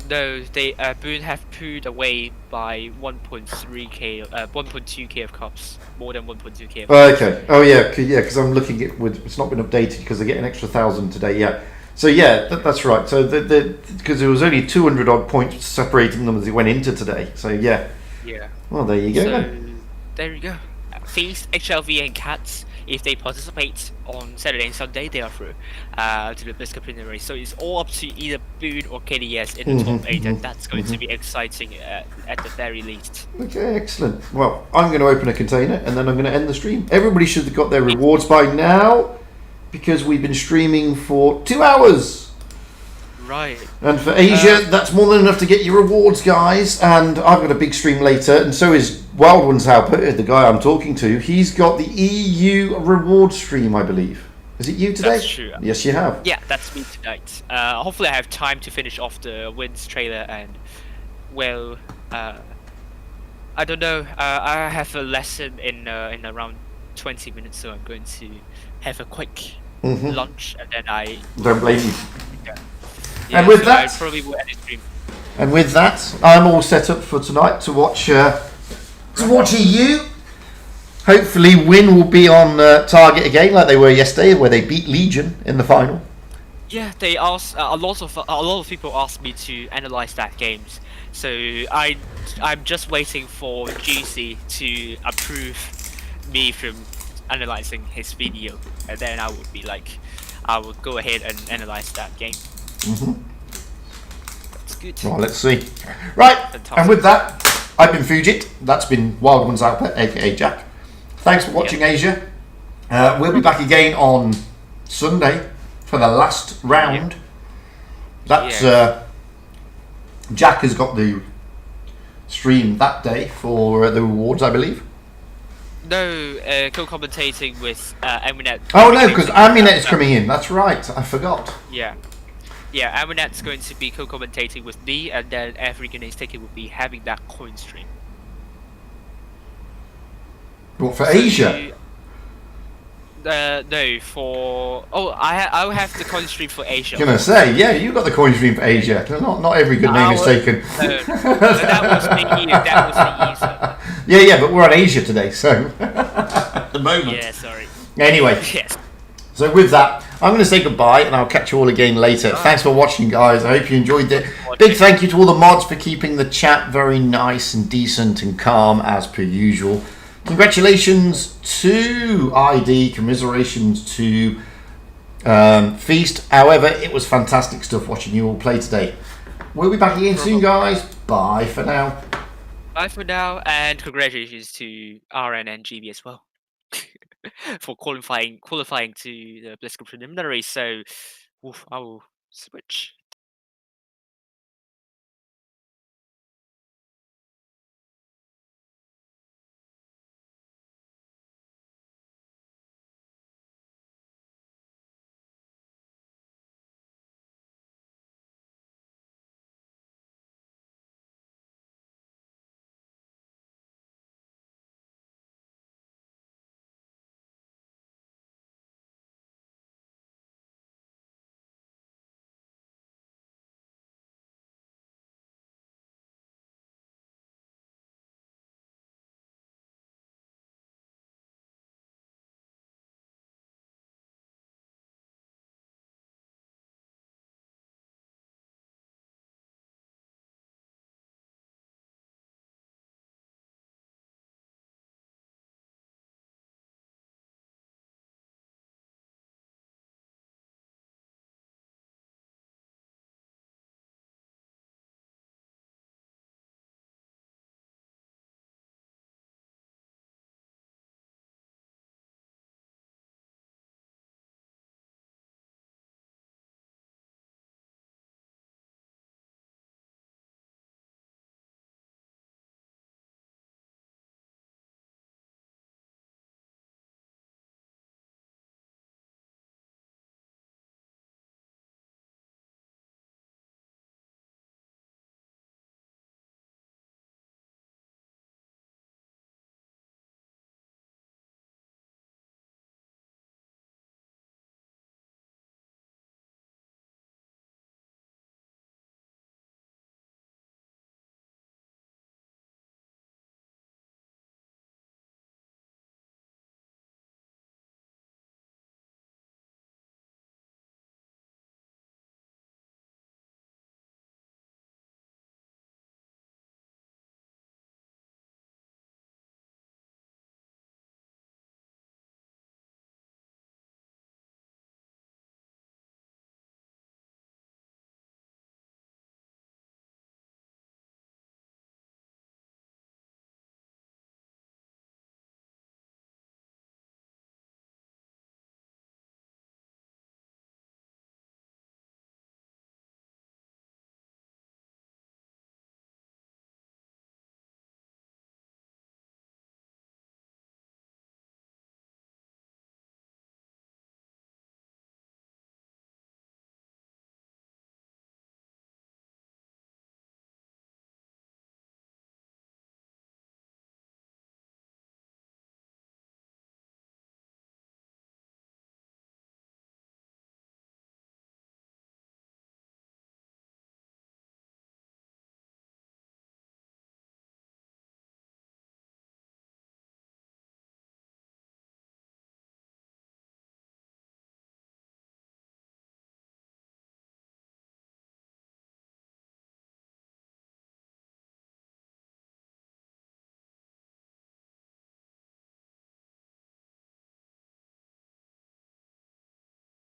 No, they Boone have pulled away by 1.3k, 1.2k of cups, more than 1.2k of cups. Okay. Oh yeah, yeah. Because I'm looking at with it's not been updated because they get an extra 1,000 today. Yeah. So yeah, that's right. So because there was only 200 odd points separating them as they went into today. So yeah. Yeah. Well, there you go then. So there you go. Feast, HLV, and Cats, if they participate on Saturday and Sunday, they are through to the Bliss preliminary. So it's all up to either Boone or KDS in the top 8, and that's going to be exciting at the very least. Okay, excellent. Well, I'm going to open a container and then I'm going to end the stream. Everybody should have got their rewards by now because we've been streaming for 2 hours. Right. And for Asia, that's more than enough to get your rewards, guys. And I've got a big stream later, and so is Wild Ones Halper, the guy I'm talking to. He's got the EU reward stream, I believe. Is it you today? That's true. Yes, you have. Yeah, that's me tonight. Hopefully, I have time to finish off the Wins trailer and, well, I don't know. I have a lesson in around 20 minutes, so I'm going to have a quick lunch and then I. Don't blame you. Yeah, And yeah, with so I that, probably will end the stream. I'm all set up for tonight to watch EU. Hopefully, Win will be on target again, like they were yesterday, where they beat Legion in the final. Yeah, they asked a lot of people asked me to analyze that games, so I'm just waiting for GC to approve me from analyzing his video, and then I would be like, I would go ahead and analyze that game. That's good. Well, let's see. Right, Fantastic. and with that, I've been Fujit. That's been Wild Ones Output, aka Jack. Thanks for watching, Asia. We'll be back again on Sunday for the last round. That's Jack has got the stream that day for the rewards, I believe. No, co-commentating with Aminet. Oh no, because Aminet is coming in. That's right. I forgot. Yeah. Yeah, Aminet's going to be co-commentating with me, and then African Ace Ticket will be having that coin stream. What for Asia? No, for I'll have the coin stream for Asia. Gonna say, yeah, you got the coin stream for Asia. Not every good name is taken. No, that was the EU. That was the EU. Yeah, but we're on Asia today, so at the moment. Yeah, sorry. Anyway, Yes. so with that, I'm going to say goodbye, and I'll catch you all again later. Thanks for watching, guys. I hope you enjoyed it. Big thank you to all the mods for keeping the chat very nice and decent and calm as per usual. Congratulations to ID, commiserations to Feast. However, it was fantastic stuff watching you all play today. We'll be back again soon, guys. Bye for now. Bye for now, and congratulations to RN and GB as well for qualifying to the BlizzCon preliminary. So, I will switch.